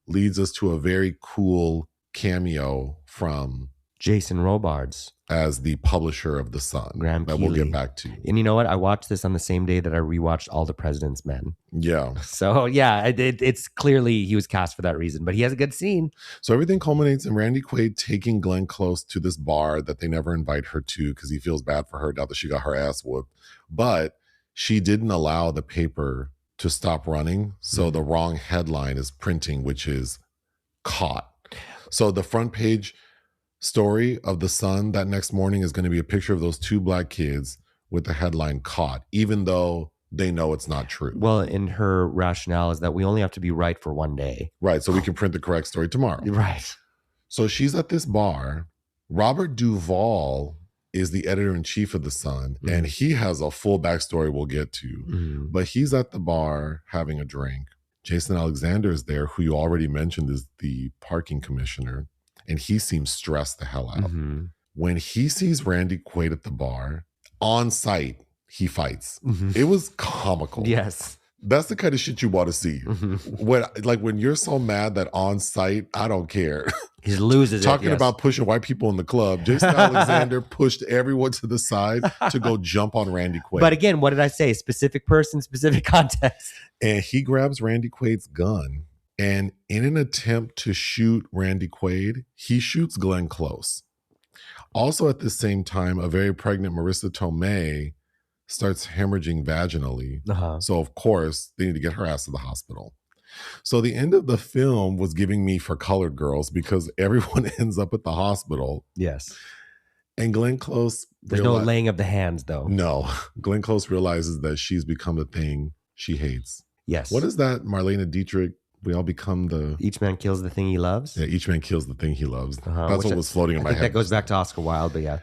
leads us to a very cool cameo from Jason Robards as the publisher of The Sun, Graham that Keeley. We'll get back to. And you know what? I watched this on the same day that I rewatched All the President's Men. Yeah. So yeah, it's clearly he was cast for that reason, but he has a good scene. So everything culminates in Randy Quaid taking Glenn Close to this bar that they never invite her to because he feels bad for her now that she got her ass whooped. But she didn't allow the paper to stop running. So the wrong headline is printing, which is caught. So the front page story of The Sun that next morning is going to be a picture of those two black kids with the headline caught, even though they know it's not true. Well, and her rationale is that we only have to be right for one day. Right. So we can print the correct story tomorrow. Right. So she's at this bar. Robert Duvall is the editor-in-chief of The Sun, and he has a full backstory we'll get to. But he's at the bar having a drink. Jason Alexander is there, who you already mentioned is the parking commissioner. And he seems stressed the hell out. When he sees Randy Quaid at the bar, on site, he fights. It was comical. Yes. That's the kind of shit you want to see. When you're so mad that on site, I don't care. He loses Talking about pushing white people in the club, Jason Alexander pushed everyone to the side to go jump on Randy Quaid. But again, what did I say? Specific person, specific context. And he grabs Randy Quaid's gun. And in an attempt to shoot Randy Quaid, he shoots Glenn Close. Also at the same time, a very pregnant Marisa Tomei starts hemorrhaging vaginally. So, of course, they need to get her ass to the hospital. So the end of the film was giving me For Colored Girls because everyone ends up at the hospital. Yes. And Glenn Close... There's no laying of the hands, though. No. Glenn Close realizes that she's become a thing she hates. Yes. What is that, Marlene Dietrich? We all become the... Each man kills the thing he loves? Yeah, each man kills the thing he loves. Uh-huh. That's what was floating in my head. That goes back to Oscar Wilde, but yeah.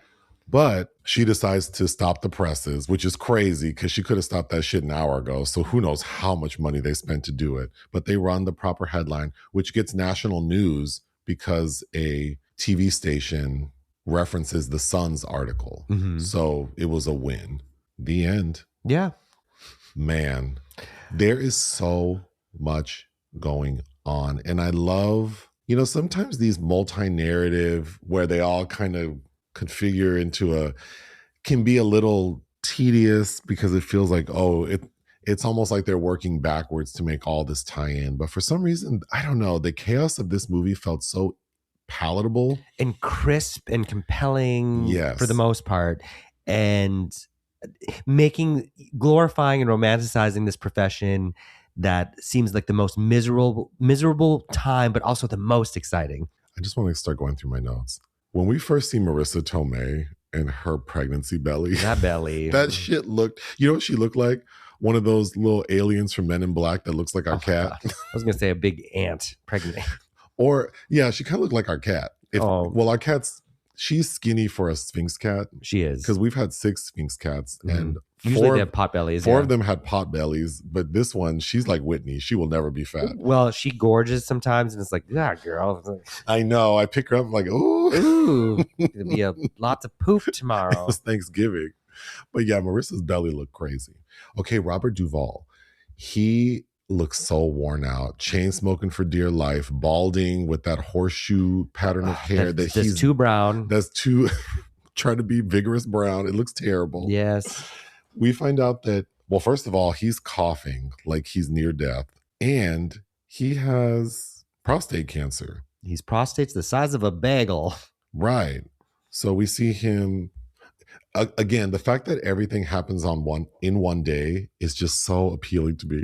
But she decides to stop the presses, which is crazy because she could have stopped that shit an hour ago. So who knows how much money they spent to do it. But they run the proper headline, which gets national news because a TV station references the Sun's article. Mm-hmm. So it was a win. The end. Yeah. Man, there is so much going on. And I love, sometimes these multi-narrative where they all kind of configure into can be a little tedious because it feels like, it's almost like they're working backwards to make all this tie in. But for some reason, I don't know, the chaos of this movie felt so palatable and crisp and compelling. Yes. For the most part, and glorifying and romanticizing this profession that seems like the most miserable time, but also the most exciting. I just want to start going through my notes. When we first see Marisa Tomei and her pregnancy belly, that shit looked, you know what she looked like? One of those little aliens from Men in Black that looks like our cat. I was going to say a big ant pregnant. Or, yeah, she kind of looked like our cat. Well, our cat's, she's skinny for a Sphinx cat. She is. Because we've had 6 Sphinx cats. Mm-hmm. And usually they have pot bellies. 4 of them had pot bellies. But this one, she's like Whitney. She will never be fat. Well, she gorges sometimes. And it's like, yeah, girl. I know. I pick her up like, ooh. It'll be lots of poop tomorrow. It was Thanksgiving. But yeah, Marissa's belly looked crazy. Okay, Robert Duvall. He looks so worn out, chain smoking for dear life, balding with that horseshoe pattern of hair that's too brown. That's too trying to be vigorous brown. It looks terrible. Yes. We find out that, well, first of all, he's coughing like he's near death, and he has prostate cancer. His prostate's the size of a bagel. Right. So we see him again. The fact that everything happens in one day is just so appealing to me.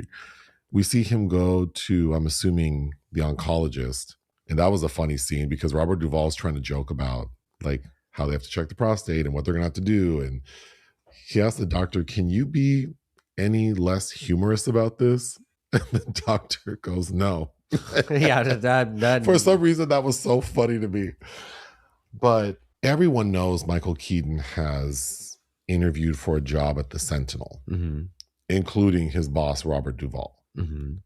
We see him go to, I'm assuming, the oncologist. And that was a funny scene because Robert Duvall is trying to joke about like how they have to check the prostate and what they're going to have to do. And he asked the doctor, can you be any less humorous about this? And the doctor goes, no. Yeah, that for some reason, that was so funny to me. But everyone knows Michael Keaton has interviewed for a job at the Sentinel, mm-hmm. including his boss, Robert Duvall. Mm-hmm.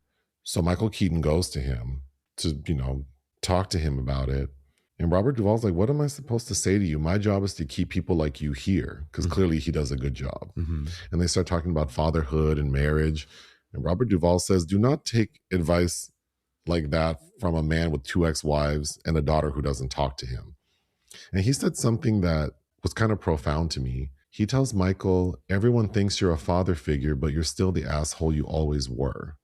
So Michael Keaton goes to him to, talk to him about it. And Robert Duvall's like, what am I supposed to say to you? My job is to keep people like you here, because mm-hmm. clearly he does a good job. Mm-hmm. And they start talking about fatherhood and marriage. And Robert Duvall says, do not take advice like that from a man with 2 ex-wives and a daughter who doesn't talk to him. And he said something that was kind of profound to me. He tells Michael, everyone thinks you're a father figure, but you're still the asshole you always were.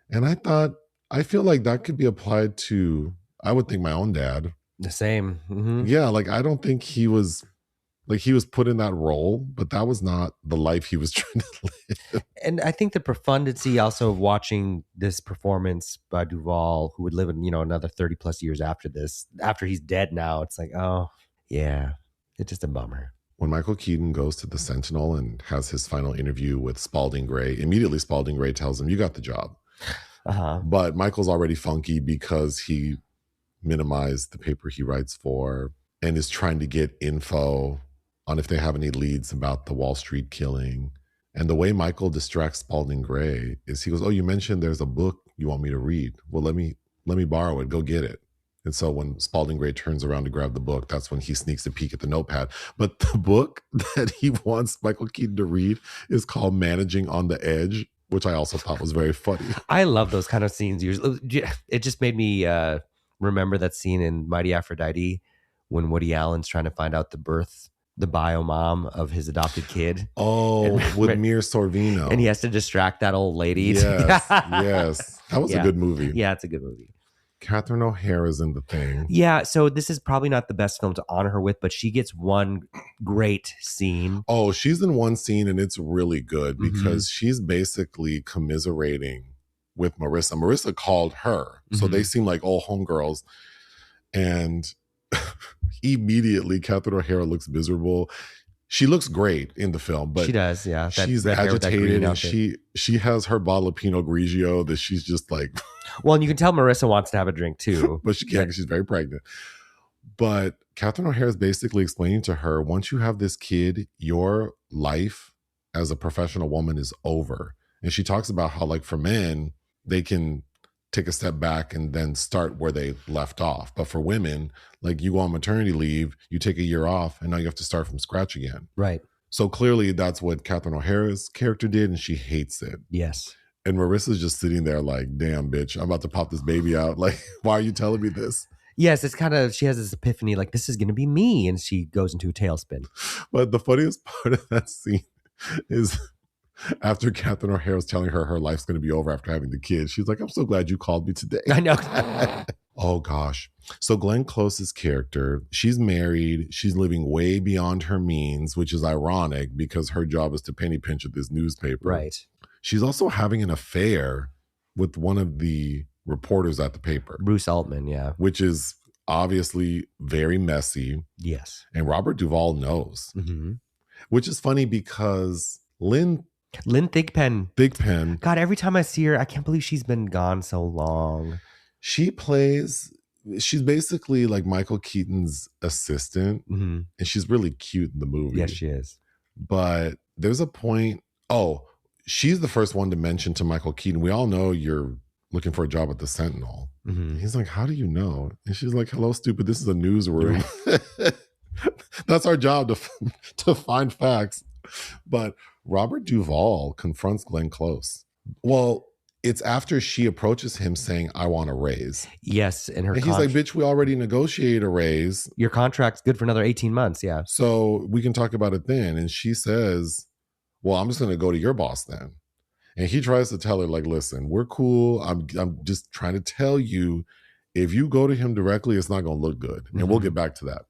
And I feel like that could be applied to, I would think, my own dad. The same. Mm-hmm. Yeah, like I don't think he was put in that role, but that was not the life he was trying to live. And I think the profundity also of watching this performance by Duvall, who would live in, another 30 plus years after this, after he's dead now, it's like, oh, yeah, it's just a bummer. When Michael Keaton goes to the Sentinel and has his final interview with Spalding Gray, immediately Spalding Gray tells him, you got the job. Uh-huh. But Michael's already funky because he minimized the paper he writes for and is trying to get info on if they have any leads about the Wall Street killing. And the way Michael distracts Spalding Gray is he goes, oh, you mentioned there's a book you want me to read. Well, let me borrow it. Go get it. And so when Spalding Gray turns around to grab the book, that's when he sneaks a peek at the notepad. But the book that he wants Michael Keaton to read is called Managing on the Edge, which I also thought was very funny. I love those kind of scenes. It just made me remember that scene in Mighty Aphrodite when Woody Allen's trying to find out the bio mom of his adopted kid. Oh, with Mira Sorvino. And he has to distract that old lady. Yes, yes. That was a good movie. Yeah, it's a good movie. Catherine O'Hara's in The Thing. Yeah, so this is probably not the best film to honor her with, but she gets one great scene. Oh, she's in one scene and it's really good because she's basically commiserating with Marisa. Marisa called her. So they seem like old homegirls. And immediately, Catherine O'Hara looks miserable. She looks great in the film, but she does, yeah. She's agitated, and she has her bottle of Pinot Grigio that she's just like. Well, and you can tell Marisa wants to have a drink too, but she can't because she's very pregnant. But Catherine O'Hara is basically explaining to her, once you have this kid, your life as a professional woman is over. And she talks about how, like, for men, they can take a step back and then start where they left off. But for women, like, you go on maternity leave, you take a year off, and now you have to start from scratch again. Right. So clearly that's what Catherine O'Hara's character did, and she hates it. Yes. And Marissa's just sitting there like, damn, bitch, I'm about to pop this baby out. Like, why are you telling me this? Yes, it's kind of, she has this epiphany, like, this is going to be me. And she goes into a tailspin. But the funniest part of that scene is after Catherine O'Hara's telling her life's going to be over after having the kid, she's like, I'm so glad you called me today. I know. Oh, gosh. So Glenn Close's character, she's married. She's living way beyond her means, which is ironic because her job is to penny pinch at this newspaper. Right. She's also having an affair with one of the reporters at the paper. Bruce Altman, yeah. Which is obviously very messy. Yes. And Robert Duvall knows. Which is funny because Lynn Thigpen. God, every time I see her, I can't believe she's been gone so long. She's basically like Michael Keaton's assistant. And she's really cute in the movie. Yes, she is. But there's a point. Oh, she's the first one to mention to Michael Keaton, we all know you're looking for a job at the Sentinel. He's like, how do you know? And she's like, hello, stupid. This is a newsroom. That's our job to find facts. But Robert Duvall confronts Glenn Close. Well, it's after she approaches him saying, I want a raise. Yes. And he's like, bitch, we already negotiated a raise. Your contract's good for another 18 months. Yeah. So we can talk about it then. And she says, well, I'm just going to go to your boss then. And he tries to tell her, like, listen, we're cool. I'm just trying to tell you, if you go to him directly, it's not going to look good. And we'll get back to that.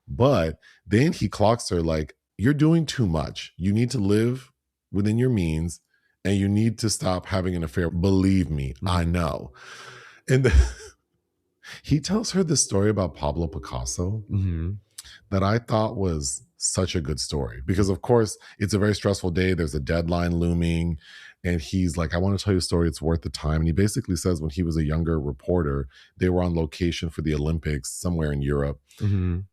But then he clocks her like, you're doing too much. You need to live within your means and you need to stop having an affair. Believe me, I know. And he tells her this story about Pablo Picasso that I thought was such a good story because, of course, it's a very stressful day. There's a deadline looming. And he's like, I want to tell you a story. It's worth the time. And he basically says when he was a younger reporter, they were on location for the Olympics somewhere in Europe.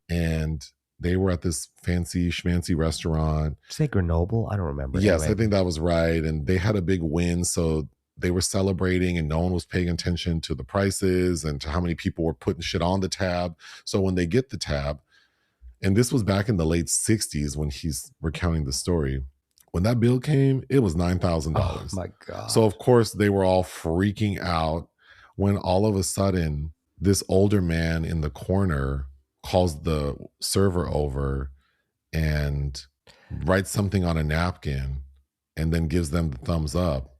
And they were at this fancy schmancy restaurant. Did you say Grenoble? I don't remember. Yes, anyway. I think that was right. And they had a big win. So they were celebrating and no one was paying attention to the prices and to how many people were putting shit on the tab. So when they get the tab, and this was back in the late 60s when he's recounting the story. When that bill came, it was $9,000. Oh my God. So of course they were all freaking out when all of a sudden this older man in the corner calls the server over and writes something on a napkin and then gives them the thumbs up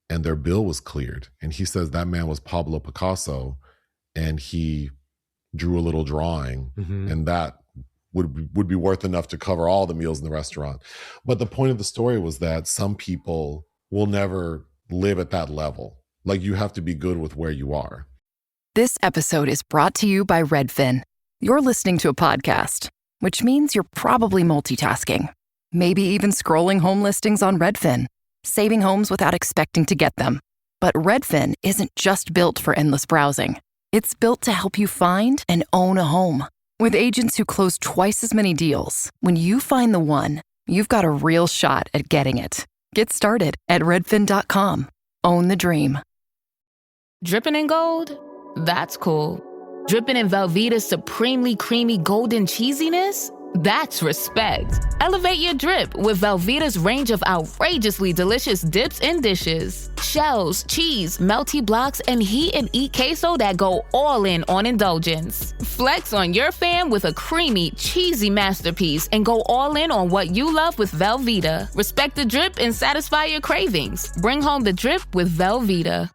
and their bill was cleared. And he says that man was Pablo Picasso and he drew a little drawing and that would be worth enough to cover all the meals in the restaurant. But the point of the story was that some people will never live at that level. Like you have to be good with where you are. This episode is brought to you by Redfin. You're listening to a podcast, which means you're probably multitasking. Maybe even scrolling home listings on Redfin, saving homes without expecting to get them. But Redfin isn't just built for endless browsing. It's built to help you find and own a home. With agents who close twice as many deals, when you find the one, you've got a real shot at getting it. Get started at redfin.com. Own the dream. Dripping in gold? That's cool. Dripping in Velveeta's supremely creamy golden cheesiness? That's respect. Elevate your drip with Velveeta's range of outrageously delicious dips and dishes. Shells, cheese, melty blocks, and heat and eat queso that go all in on indulgence. Flex on your fam with a creamy, cheesy masterpiece and go all in on what you love with Velveeta. Respect the drip and satisfy your cravings. Bring home the drip with Velveeta.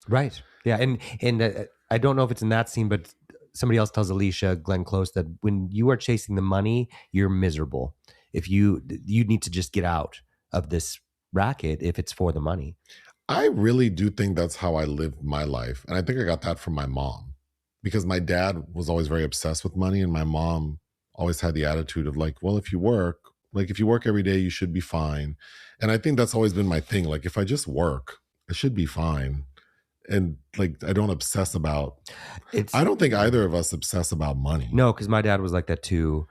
Right. Yeah. And I don't know if it's in that scene, but somebody else tells Alicia, Glenn Close, that when you are chasing the money, you're miserable. If you need to just get out of this racket if it's for the money. I really do think that's how I lived my life. And I think I got that from my mom, because my dad was always very obsessed with money. And my mom always had the attitude of like, well, if you work every day, you should be fine. And I think that's always been my thing. Like, if I just work, I should be fine. And like, I don't obsess about, I don't think either of us obsess about money. No, because my dad was like that too.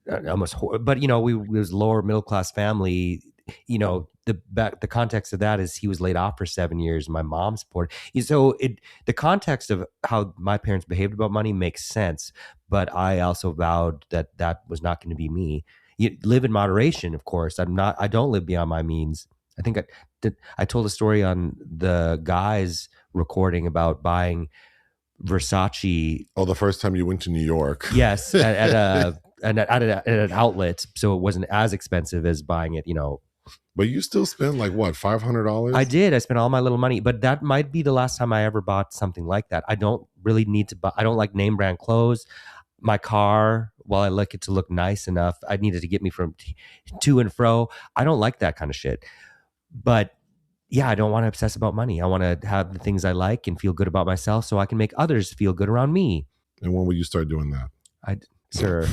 Almost, but we was lower middle class family. The context of that is he was laid off for 7 years. My mom supported. So the context of how my parents behaved about money makes sense. But I also vowed that was not going to be me. You live in moderation, of course. I don't live beyond my means. I think I told a story on the guys recording about buying Versace. Oh, the first time you went to New York. Yes, at an outlet, so it wasn't as expensive as buying it, But you still spend like what, $500? I did. I spent all my little money, but that might be the last time I ever bought something like that. I don't really need to buy. I don't like name brand clothes. My car, while I like it to look nice enough, I needed to get me from to and fro. I don't like that kind of shit. But yeah, I don't want to obsess about money. I want to have the things I like and feel good about myself so I can make others feel good around me. And when will you start doing that? Sir.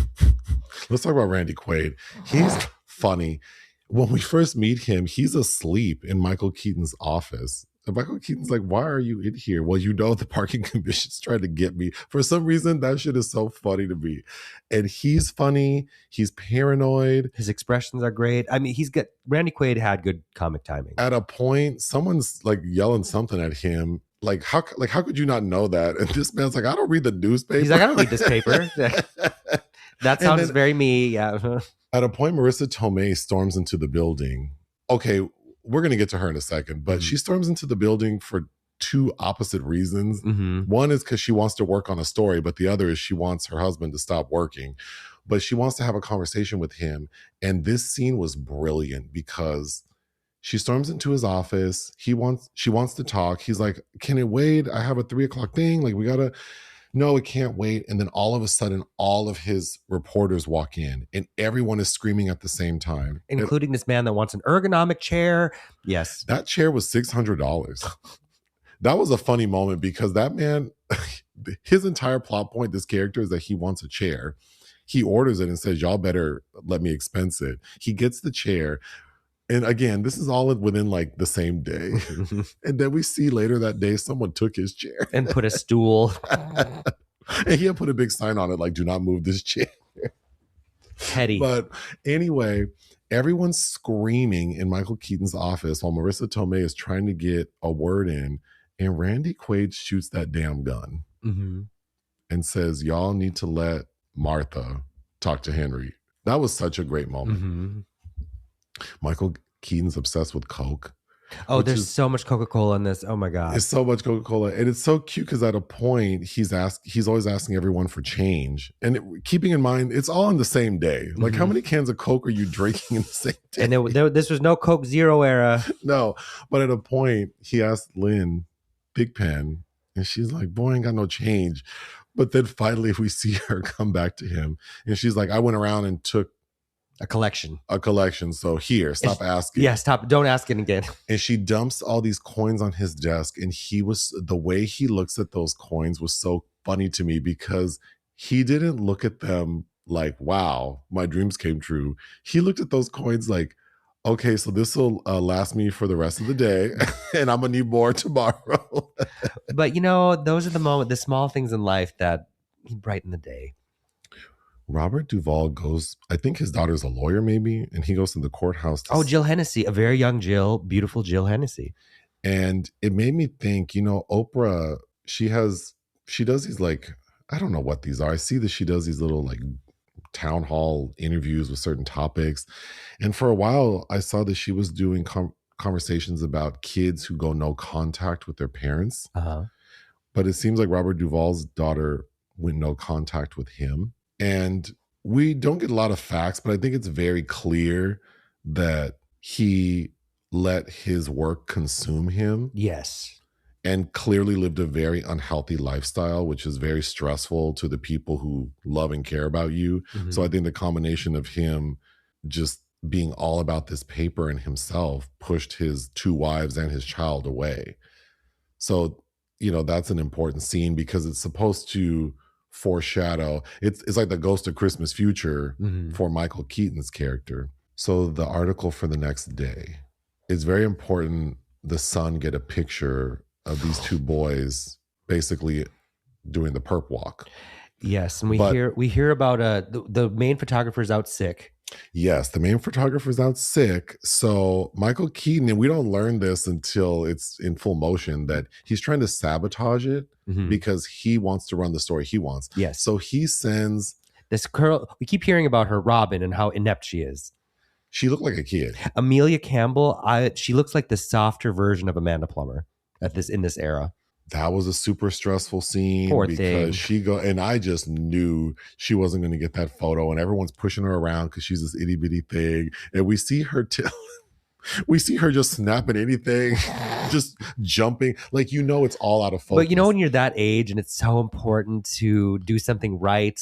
Let's talk about Randy Quaid. He's funny. When we first meet him, he's asleep in Michael Keaton's office. And Michael Keaton's like, why are you in here? Well, the parking commission's trying to get me. For some reason, that shit is so funny to me. And he's funny. He's paranoid. His expressions are great. I mean, Randy Quaid had good comic timing. At a point, someone's like yelling something at him. How could you not know that? And this man's like, I don't read the newspaper. He's like, I don't read this paper. That sounds very me. Yeah. At a point, Marisa Tomei storms into the building. Okay, we're going to get to her in a second, but she storms into the building for two opposite reasons. Mm-hmm. One is because she wants to work on a story, but the other is she wants her husband to stop working. But she wants to have a conversation with him. And this scene was brilliant because she storms into his office. She wants to talk. He's like, can it wait? I have a 3:00 thing. Like, we got to... No, it can't wait. And then all of a sudden, all of his reporters walk in and everyone is screaming at the same time. Including this man that wants an ergonomic chair. Yes. That chair was $600. That was a funny moment because that man, his entire plot point, this character, is that he wants a chair. He orders it and says, y'all better let me expense it. He gets the chair. And again, this is all within like the same day. And then we see later that day, someone took his chair. And put a stool. And he had put a big sign on it, like, do not move this chair. Petty. But anyway, everyone's screaming in Michael Keaton's office while Marisa Tomei is trying to get a word in. And Randy Quaid shoots that damn gun and says, y'all need to let Martha talk to Henry. That was such a great moment. Mm-hmm. Michael Keaton's obsessed with Coke. Oh, there's so much Coca-Cola in this. Oh my God. It's so much Coca-Cola. And it's so cute because at a point he's always asking everyone for change. And keeping in mind, it's all in the same day. Like, how many cans of Coke are you drinking in the same day? And this was no Coke Zero era. No. But at a point, he asked Lynn, Big Pen, and she's like, boy, I ain't got no change. But then finally we see her come back to him. And she's like, I went around and took a collection. So here, stop asking. Yeah, stop. Don't ask it again. And she dumps all these coins on his desk. And the way he looks at those coins was so funny to me because he didn't look at them like, wow, my dreams came true. He looked at those coins like, okay, so this will last me for the rest of the day. And I'm going to need more tomorrow. But those are the small things in life that brighten the day. Robert Duvall goes, I think his daughter's a lawyer maybe, and he goes to the courthouse. Jill Hennessy, a very young Jill, beautiful Jill Hennessy. And it made me think, Oprah, she does these like, I don't know what these are. I see that she does these little like town hall interviews with certain topics. And for a while, I saw that she was doing conversations about kids who go no contact with their parents. Uh-huh. But it seems like Robert Duvall's daughter went no contact with him. And we don't get a lot of facts, but I think it's very clear that he let his work consume him. Yes. And clearly lived a very unhealthy lifestyle, which is very stressful to the people who love and care about you. Mm-hmm. So I think the combination of him just being all about this paper and himself, pushed his 2 wives and his child away. So, that's an important scene because it's supposed to foreshadow. It's like the Ghost of Christmas Future for Michael Keaton's character. So the article for the next day, it's very important the son get a picture of these 2 boys basically doing the perp walk. Yes, and we hear about the main photographer's out sick. Yes, the main photographer's out sick. So Michael Keaton, and we don't learn this until it's in full motion, that he's trying to sabotage it because he wants to run the story he wants. Yes. So he sends this girl. We keep hearing about her, Robin, and how inept she is. She looked like a kid. Amelia Campbell, she looks like the softer version of Amanda Plummer in this era. That was a super stressful scene. Poor because thing. And I just knew she wasn't going to get that photo, and everyone's pushing her around because she's this itty bitty thing, and we see her just snapping anything, just jumping, like it's all out of focus. But when you're that age and it's so important to do something right.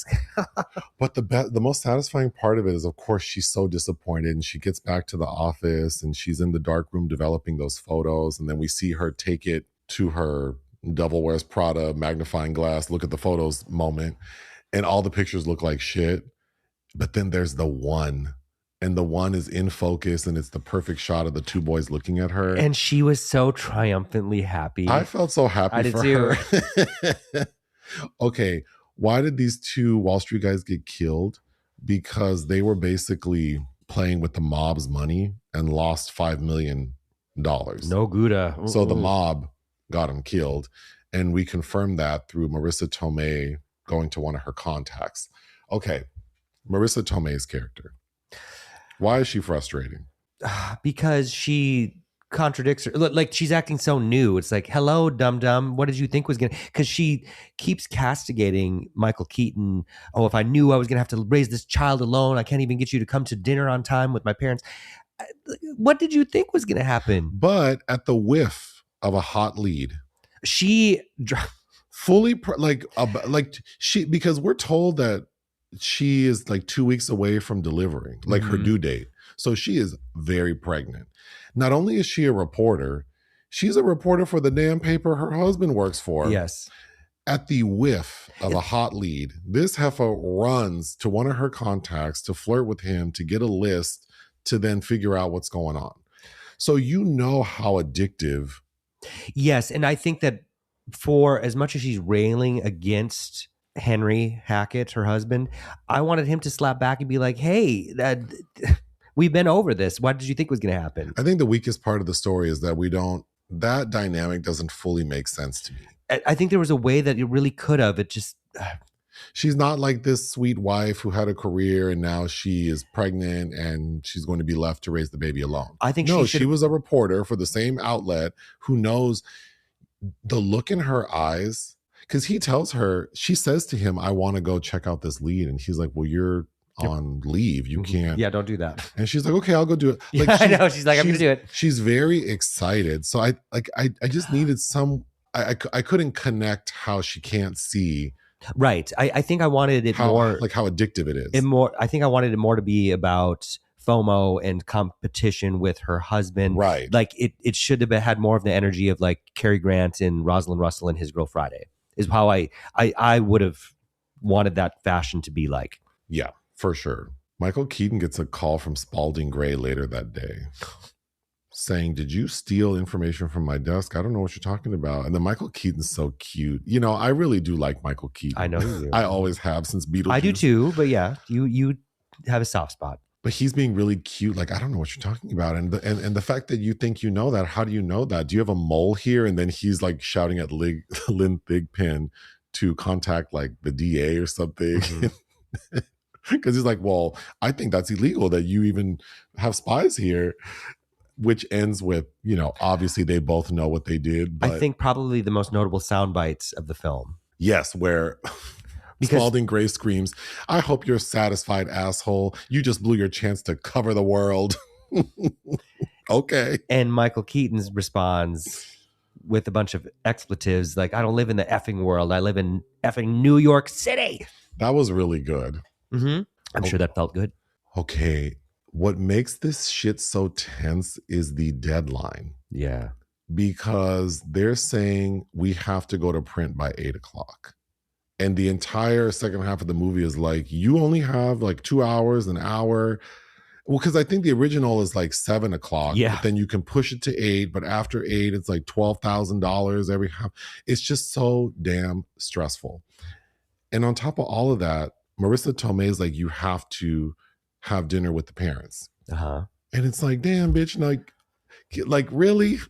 But the most satisfying part of it is, of course, she's so disappointed, and she gets back to the office and she's in the dark room developing those photos, and then we see her take it to her Devil Wears Prada magnifying glass, look at the photos moment, and all the pictures look like shit. But then there's the one, and the one is in focus, and it's the perfect shot of the 2 boys looking at her. And she was so triumphantly happy. I felt so happy for her. Okay, why did these 2 Wall Street guys get killed? Because they were basically playing with the mob's money and lost $5 million. No Gouda. So the mob got him killed. And we confirmed that through Marisa Tomei going to one of her contacts. Okay, Marisa Tomei's character. Why is she frustrating? Because she contradicts her. Like, she's acting so new. It's like, hello, dum-dum. What did you think was going to... Because she keeps castigating Michael Keaton. Oh, if I knew I was going to have to raise this child alone, I can't even get you to come to dinner on time with my parents. What did you think was going to happen? But at the whiff of a hot lead, she fully because we're told that she is like 2 weeks away from delivering, like her due date. So she is very pregnant. Not only is she a reporter, she's a reporter for the damn paper her husband works for. Yes. At the whiff of a hot lead, this heifer runs to one of her contacts to flirt with him, to get a list, to then figure out what's going on. So how addictive. Yes, and I think that for as much as she's railing against Henry Hackett, her husband, I wanted him to slap back and be like, hey, we've been over this. What did you think was going to happen? I think the weakest part of the story is that that dynamic doesn't fully make sense to me. I think there was a way that it really could have. It just... She's not like this sweet wife who had a career and now she is pregnant and she's going to be left to raise the baby alone. I think she was a reporter for the same outlet who knows the look in her eyes. Because she says to him, I want to go check out this lead. And he's like, well, you're on leave. You can't. Yeah, don't do that. And she's like, okay, I'll go do it. Like, I know. She's like, I'm going to do it. She's very excited. So I just needed I couldn't connect how she can't see. Right. I think I wanted it more like how addictive it is. I think I wanted it more to be about FOMO and competition with her husband. Right. Like it should have had more of the energy of like Cary Grant and Rosalind Russell and His Girl Friday is how I would have wanted that fashion to be like. Yeah, for sure. Michael Keaton gets a call from Spalding Gray later that day saying, did you steal information from my desk? I don't know what you're talking about. And then Michael Keaton's so cute. I really do like Michael Keaton. I know you do. I always have since Beetlejuice. I do too, but yeah, you have a soft spot. But he's being really cute. Like, I don't know what you're talking about. And the fact that you think you know that, how do you know that? Do you have a mole here? And then he's like shouting at Lynn Thigpen to contact like the DA or something. Mm-hmm. Because he's like, well, I think that's illegal that you even have spies here. Which ends with, obviously they both know what they did. But I think probably the most notable sound bites of the film. Yes, where Spalding Gray screams, I hope you're satisfied, asshole. You just blew your chance to cover the world. Okay. And Michael Keaton responds with a bunch of expletives like, I don't live in the effing world. I live in effing New York City. That was really good. Mm-hmm. I'm sure that felt good. Okay. What makes this shit so tense is the deadline. Yeah. Because they're saying we have to go to print by 8:00. And the entire second half of the movie is like, you only have like 2 hours, an hour. Well, because I think the original is like 7:00. Yeah. But then you can push it to 8. But after 8, it's like $12,000 every half. It's just so damn stressful. And on top of all of that, Marisa Tomei is like, you have to have dinner with the parents. Uh-huh. And it's like, damn, bitch, like really?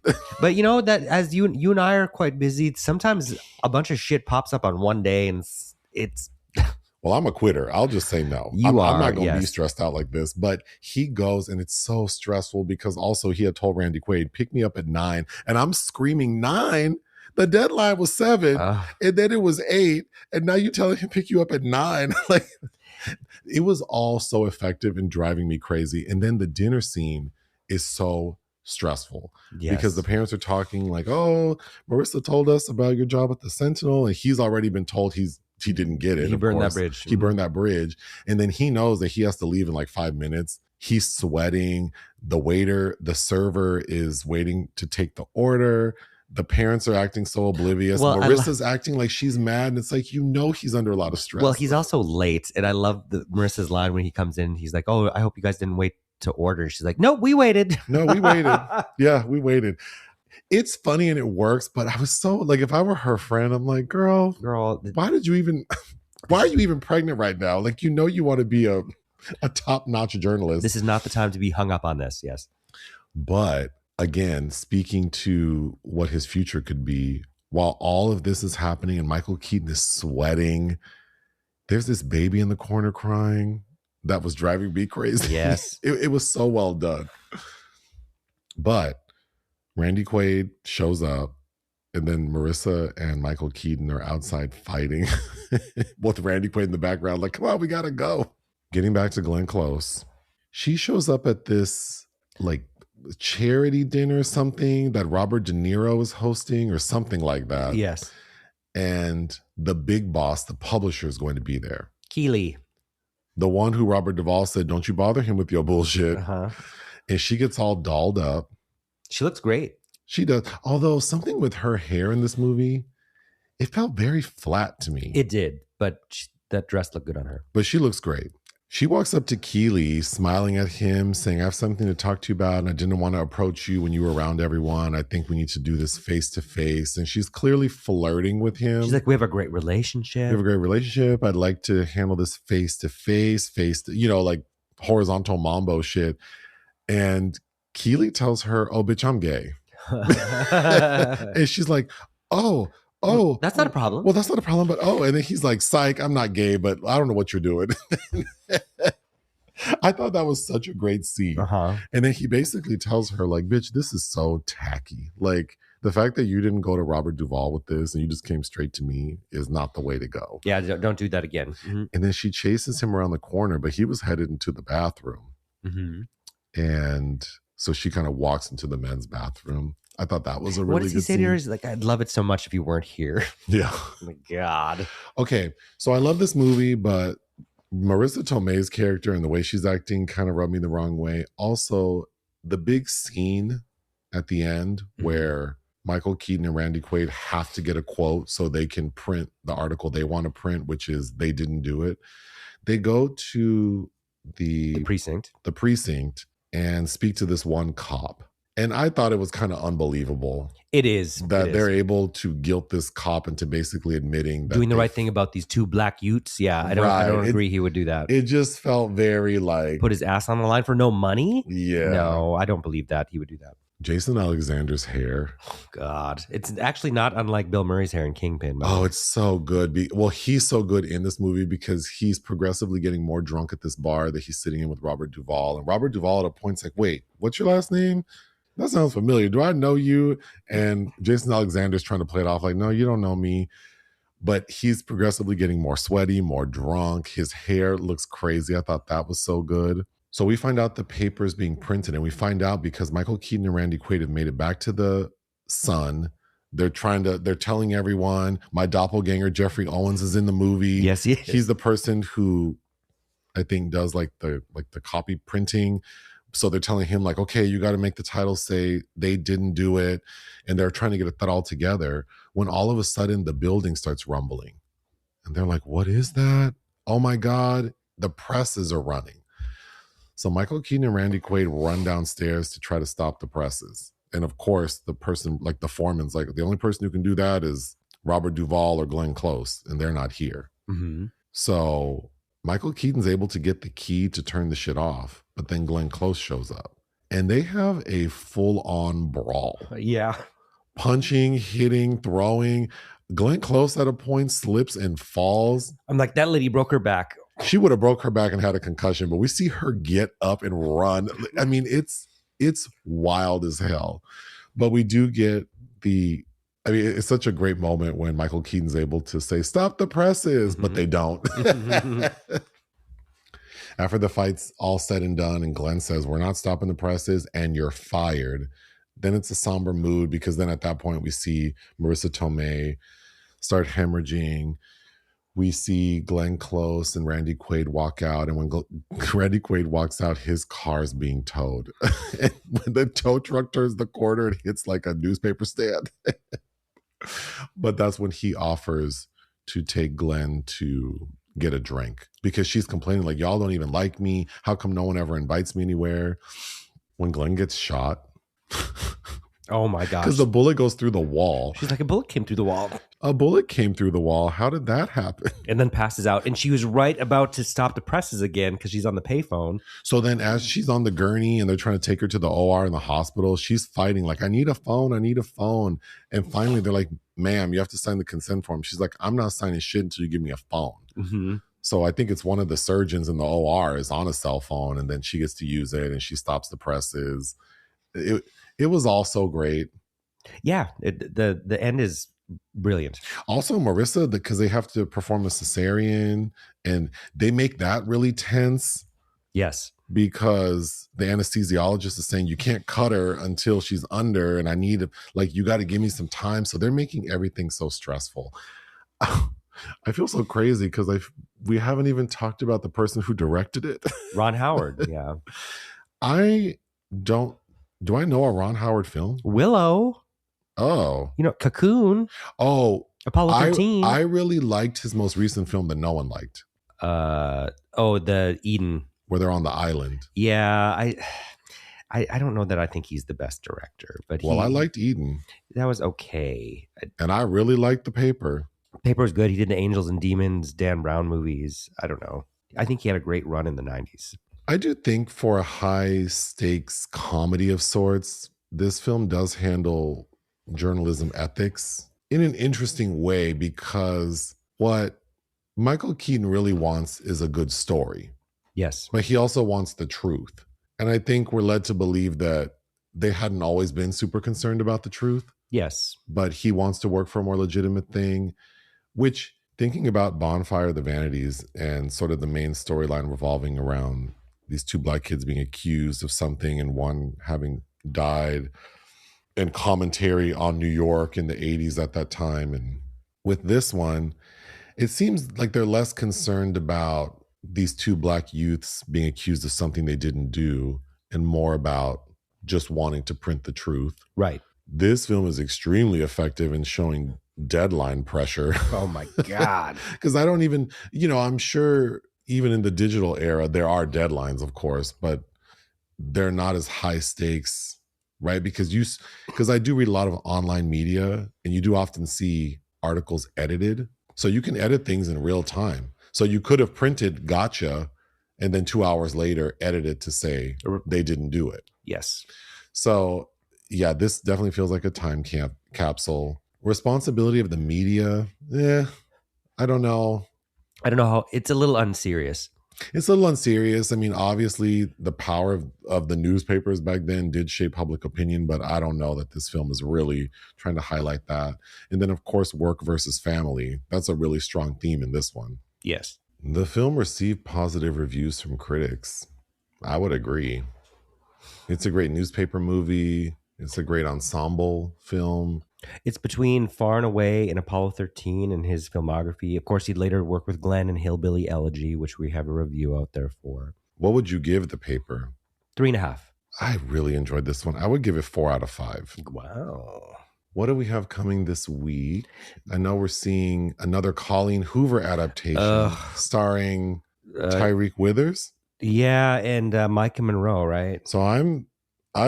But you know that as you and I are quite busy, sometimes a bunch of shit pops up on one day and it's Well, I'm a quitter. I'll just say no. I'm not going to be stressed out like this. But he goes, and it's so stressful because also he had told Randy Quaid, pick me up at 9. And I'm screaming 9. The deadline was 7. And then it was 8. And now you're telling him pick you up at 9. Like, it was all so effective in driving me crazy. And then the dinner scene is so stressful because the parents are talking like, oh, Marisa told us about your job at the Sentinel. And he's already been told he didn't get it. He burned that bridge. He burned that bridge. And then he knows that he has to leave in like 5 minutes. He's sweating. The server is waiting to take the order. The parents are acting so oblivious. Well, Marissa's acting like she's mad. And it's like, he's under a lot of stress. Well, he's also late. And I love Marissa's line when he comes in. He's like, oh, I hope you guys didn't wait to order. She's like, no, we waited. No, we waited. Yeah, we waited. It's funny and it works, but I was so like, if I were her friend, I'm like, girl, why are you even pregnant right now? Like, you want to be a top-notch journalist. This is not the time to be hung up on this. Yes. But again, speaking to what his future could be, while all of this is happening and Michael Keaton is sweating, there's this baby in the corner crying. That was driving me crazy. Yes. It was so well done. But Randy Quaid shows up, and then Marisa and Michael Keaton are outside fighting with Randy Quaid in the background, like, come on, we gotta go. Getting back to Glenn Close, she shows up at this like charity dinner, something that Robert De Niro is hosting or something like that. Yes. And the big boss, the publisher, is going to be there. Keely. The one who Robert Duvall said, don't you bother him with your bullshit. Uh-huh. And she gets all dolled up. She looks great. She does. Although something with her hair in this movie, it felt very flat to me. It did, but that dress looked good on her. But she looks great. She walks up to Keely, smiling at him, saying, I have something to talk to you about, and I didn't want to approach you when you were around everyone. I think we need to do this face to face. And she's clearly flirting with him. She's like, we have a great relationship. I'd like to handle this face to face, like horizontal mambo shit. And Keely tells her, oh, bitch, I'm gay. And she's like, oh, that's not a problem. Well, that's not a problem, but and then he's like, psych, I'm not gay, but I don't know what you're doing. I thought that was such a great scene. Uh-huh. And then he basically tells her, like, bitch, this is so tacky. Like, the fact that you didn't go to Robert Duvall with this and you just came straight to me is not the way to go. Yeah, don't do that again. Mm-hmm. And then she chases him around the corner, but he was headed into the bathroom. Mm-hmm. And so she kind of walks into the men's bathroom. I thought that was a really good scene. What does he say to her? He's like, I'd love it so much if you weren't here. Yeah. Oh my God. Okay, so I love this movie, but Marisa Tomei's character and the way she's acting kind of rubbed me the wrong way. Also, the big scene at the end where Michael Keaton and Randy Quaid have to get a quote so they can print the article they want to print, which is they didn't do it. They go to the precinct and speak to this one cop. And I thought it was kind of unbelievable. It is. That they're able to guilt this cop into basically admitting that doing the right thing about these 2 black youths. Yeah, I don't agree he would do that. It just felt very like... Put his ass on the line for no money? Yeah. No, I don't believe that he would do that. Jason Alexander's hair. Oh, God. It's actually not unlike Bill Murray's hair in Kingpin. Oh, it's so good. Well, he's so good in this movie because he's progressively getting more drunk at this bar that he's sitting in with Robert Duvall. And Robert Duvall at a point's like, wait, what's your last name? That sounds familiar. Do I know you? And Jason Alexander's trying to play it off like, no, you don't know me. But he's progressively getting more sweaty, more drunk. His hair looks crazy. I thought that was so good. So we find out the paper is being printed, and we find out because Michael Keaton and Randy Quaid have made it back to the Sun. They're telling everyone, my doppelganger, Jeffrey Owens, is in the movie. Yes, he is. He's the person who I think, does like the copy printing. So they're telling him like, okay, you got to make the title say they didn't do it. And they're trying to get that all together when all of a sudden the building starts rumbling. And they're like, what is that? Oh my God, the presses are running. So Mykul Keaton and Randy Quaid run downstairs to try to stop the presses. And of course, the person, like the foreman's like, the only person who can do that is Robert Duvall or Glenn Close, and they're not here. Mm-hmm. So Mykul Keaton's able to get the key to turn the shit off, but then Glenn Close shows up. And they have a full-on brawl. Yeah. Punching, hitting, throwing. Glenn Close at a point slips and falls. I'm like, that lady broke her back. She would have broke her back and had a concussion, but we see her get up and run. I mean, it's wild as hell. But we do get it's such a great moment when Mykul Keaton's able to say, stop the presses, but they don't. After the fight's all said and done, and Glenn says, we're not stopping the presses and you're fired. Then it's a somber mood because then at that point we see Marisa Tomei start hemorrhaging. We see Glenn Close and Randy Quaid walk out. And when Randy Quaid walks out, his car's being towed. And when the tow truck turns the corner, it hits like a newspaper stand. But that's when he offers to take Glenn to get a drink because she's complaining like, y'all don't even like me. How come no one ever invites me anywhere? When Glenn gets shot. Oh my gosh. Because the bullet goes through the wall. She's like, a bullet came through the wall. A bullet came through the wall. How did that happen? And then passes out. And she was right about to stop the presses again because she's on the payphone. So then as she's on the gurney and they're trying to take her to the OR in the hospital, she's fighting like, I need a phone. I need a phone. And finally they're like, ma'am, you have to sign the consent form. She's like, I'm not signing shit until you give me a phone. Mm-hmm. So I think it's one of the surgeons in the OR is on a cell phone and then she gets to use it and she stops the presses. It was all so great. Yeah, the end is brilliant. Also, Marisa, because they have to perform a cesarean, and they make that really tense. Yes. Because the anesthesiologist is saying, you can't cut her until she's under, and I need, you got to give me some time. So they're making everything so stressful. I feel so crazy because we haven't even talked about the person who directed it. Ron Howard, yeah. Do I know a Ron Howard film? Willow. Oh. Cocoon. Oh. Apollo 13. I really liked his most recent film that no one liked. The Eden. Where they're on the island. Yeah, I don't know that I think he's the best director. But I liked Eden. That was okay. And I really liked The Paper. Paper was good. He did the Angels and Demons, Dan Brown movies. I don't know. I think he had a great run in the 90s. I do think for a high stakes comedy of sorts, this film does handle journalism ethics in an interesting way because what Mykul Keaton really wants is a good story. Yes. But he also wants the truth. And I think we're led to believe that they hadn't always been super concerned about the truth. Yes. But he wants to work for a more legitimate thing, which thinking about Bonfire of the Vanities and sort of the main storyline revolving around these two Black kids being accused of something and one having died, and commentary on New York in the 80s at that time. And with this one, it seems like they're less concerned about these two Black youths being accused of something they didn't do and more about just wanting to print the truth. Right. This film is extremely effective in showing deadline pressure. Oh my God. Because I don't even, I'm sure even in the digital era, there are deadlines, of course, but they're not as high stakes, right? Because I do read a lot of online media and you do often see articles edited. So you can edit things in real time. So you could have printed gotcha and then 2 hours later edited to say they didn't do it. Yes. So yeah, this definitely feels like a time capsule. Responsibility of the media, I don't know. I don't know how, it's a little unserious. It's a little unserious. I mean, obviously the power of the newspapers back then did shape public opinion, but I don't know that this film is really trying to highlight that. And then of course, work versus family. That's a really strong theme in this one. Yes. The film received positive reviews from critics. I would agree. It's a great newspaper movie. It's a great ensemble film. It's between Far and Away and Apollo 13 in his filmography. Of course, he'd later work with Glenn in Hillbilly Elegy, which we have a review out there for. What would you give the paper? 3.5. I really enjoyed this one. I would give it 4 out of 5. Wow. What do we have coming this week? I know we're seeing another Colleen Hoover adaptation starring Tyreek Withers. Yeah, and Micah Monroe, right? So I'm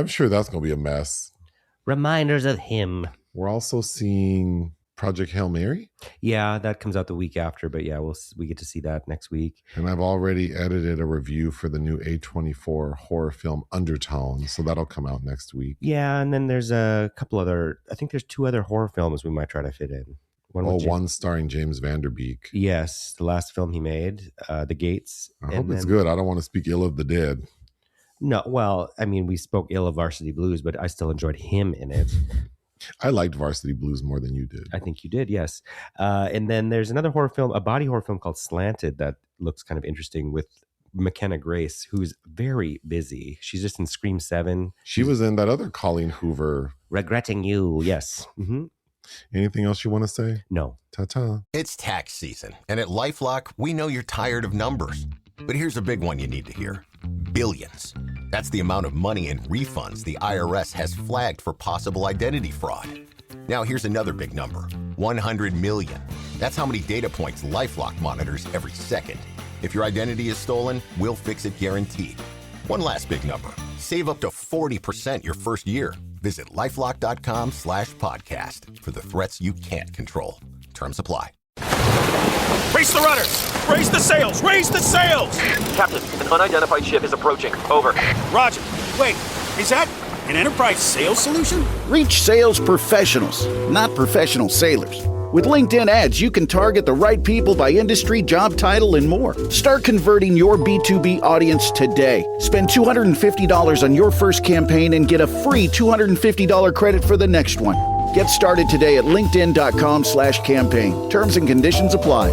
sure that's going to be a mess. Reminders of him. We're also seeing Project Hail Mary. Yeah, that comes out the week after, but yeah, we get to see that next week. And I've already edited a review for the new A24 horror film Undertone, so that'll come out next week. Yeah, and then there's a couple other, I think there's 2 other horror films we might try to fit in. One starring James Vanderbeek. Yes, the last film he made, The Gates. I hope it's good. I don't want to speak ill of the dead. No, well, I mean, we spoke ill of Varsity Blues, but I still enjoyed him in it. I liked Varsity Blues more than you did. I think you did, yes. And then there's another horror film, a body horror film called Slanted that looks kind of interesting with McKenna Grace, who's very busy. She's just in Scream 7. She was in that other Colleen Hoover. Regretting You, yes. Mm-hmm. Anything else you want to say? No. Ta-ta. It's tax season, and at LifeLock, we know you're tired of numbers. But here's a big one you need to hear. Billions. That's the amount of money in refunds the IRS has flagged for possible identity fraud. Now here's another big number. 100 million. That's how many data points LifeLock monitors every second. If your identity is stolen, we'll fix it guaranteed. One last big number. Save up to 40% your first year. Visit LifeLock.com/podcast for the threats you can't control. Terms apply. Raise the rudders! Raise the sails! Raise the sails! Captain, an unidentified ship is approaching. Over. Roger. Wait, is that an Enterprise sales solution? Reach sales professionals, not professional sailors. With LinkedIn ads, you can target the right people by industry, job title, and more. Start converting your B2B audience today. Spend $250 on your first campaign and get a free $250 credit for the next one. Get started today at linkedin.com/campaign. Terms and conditions apply.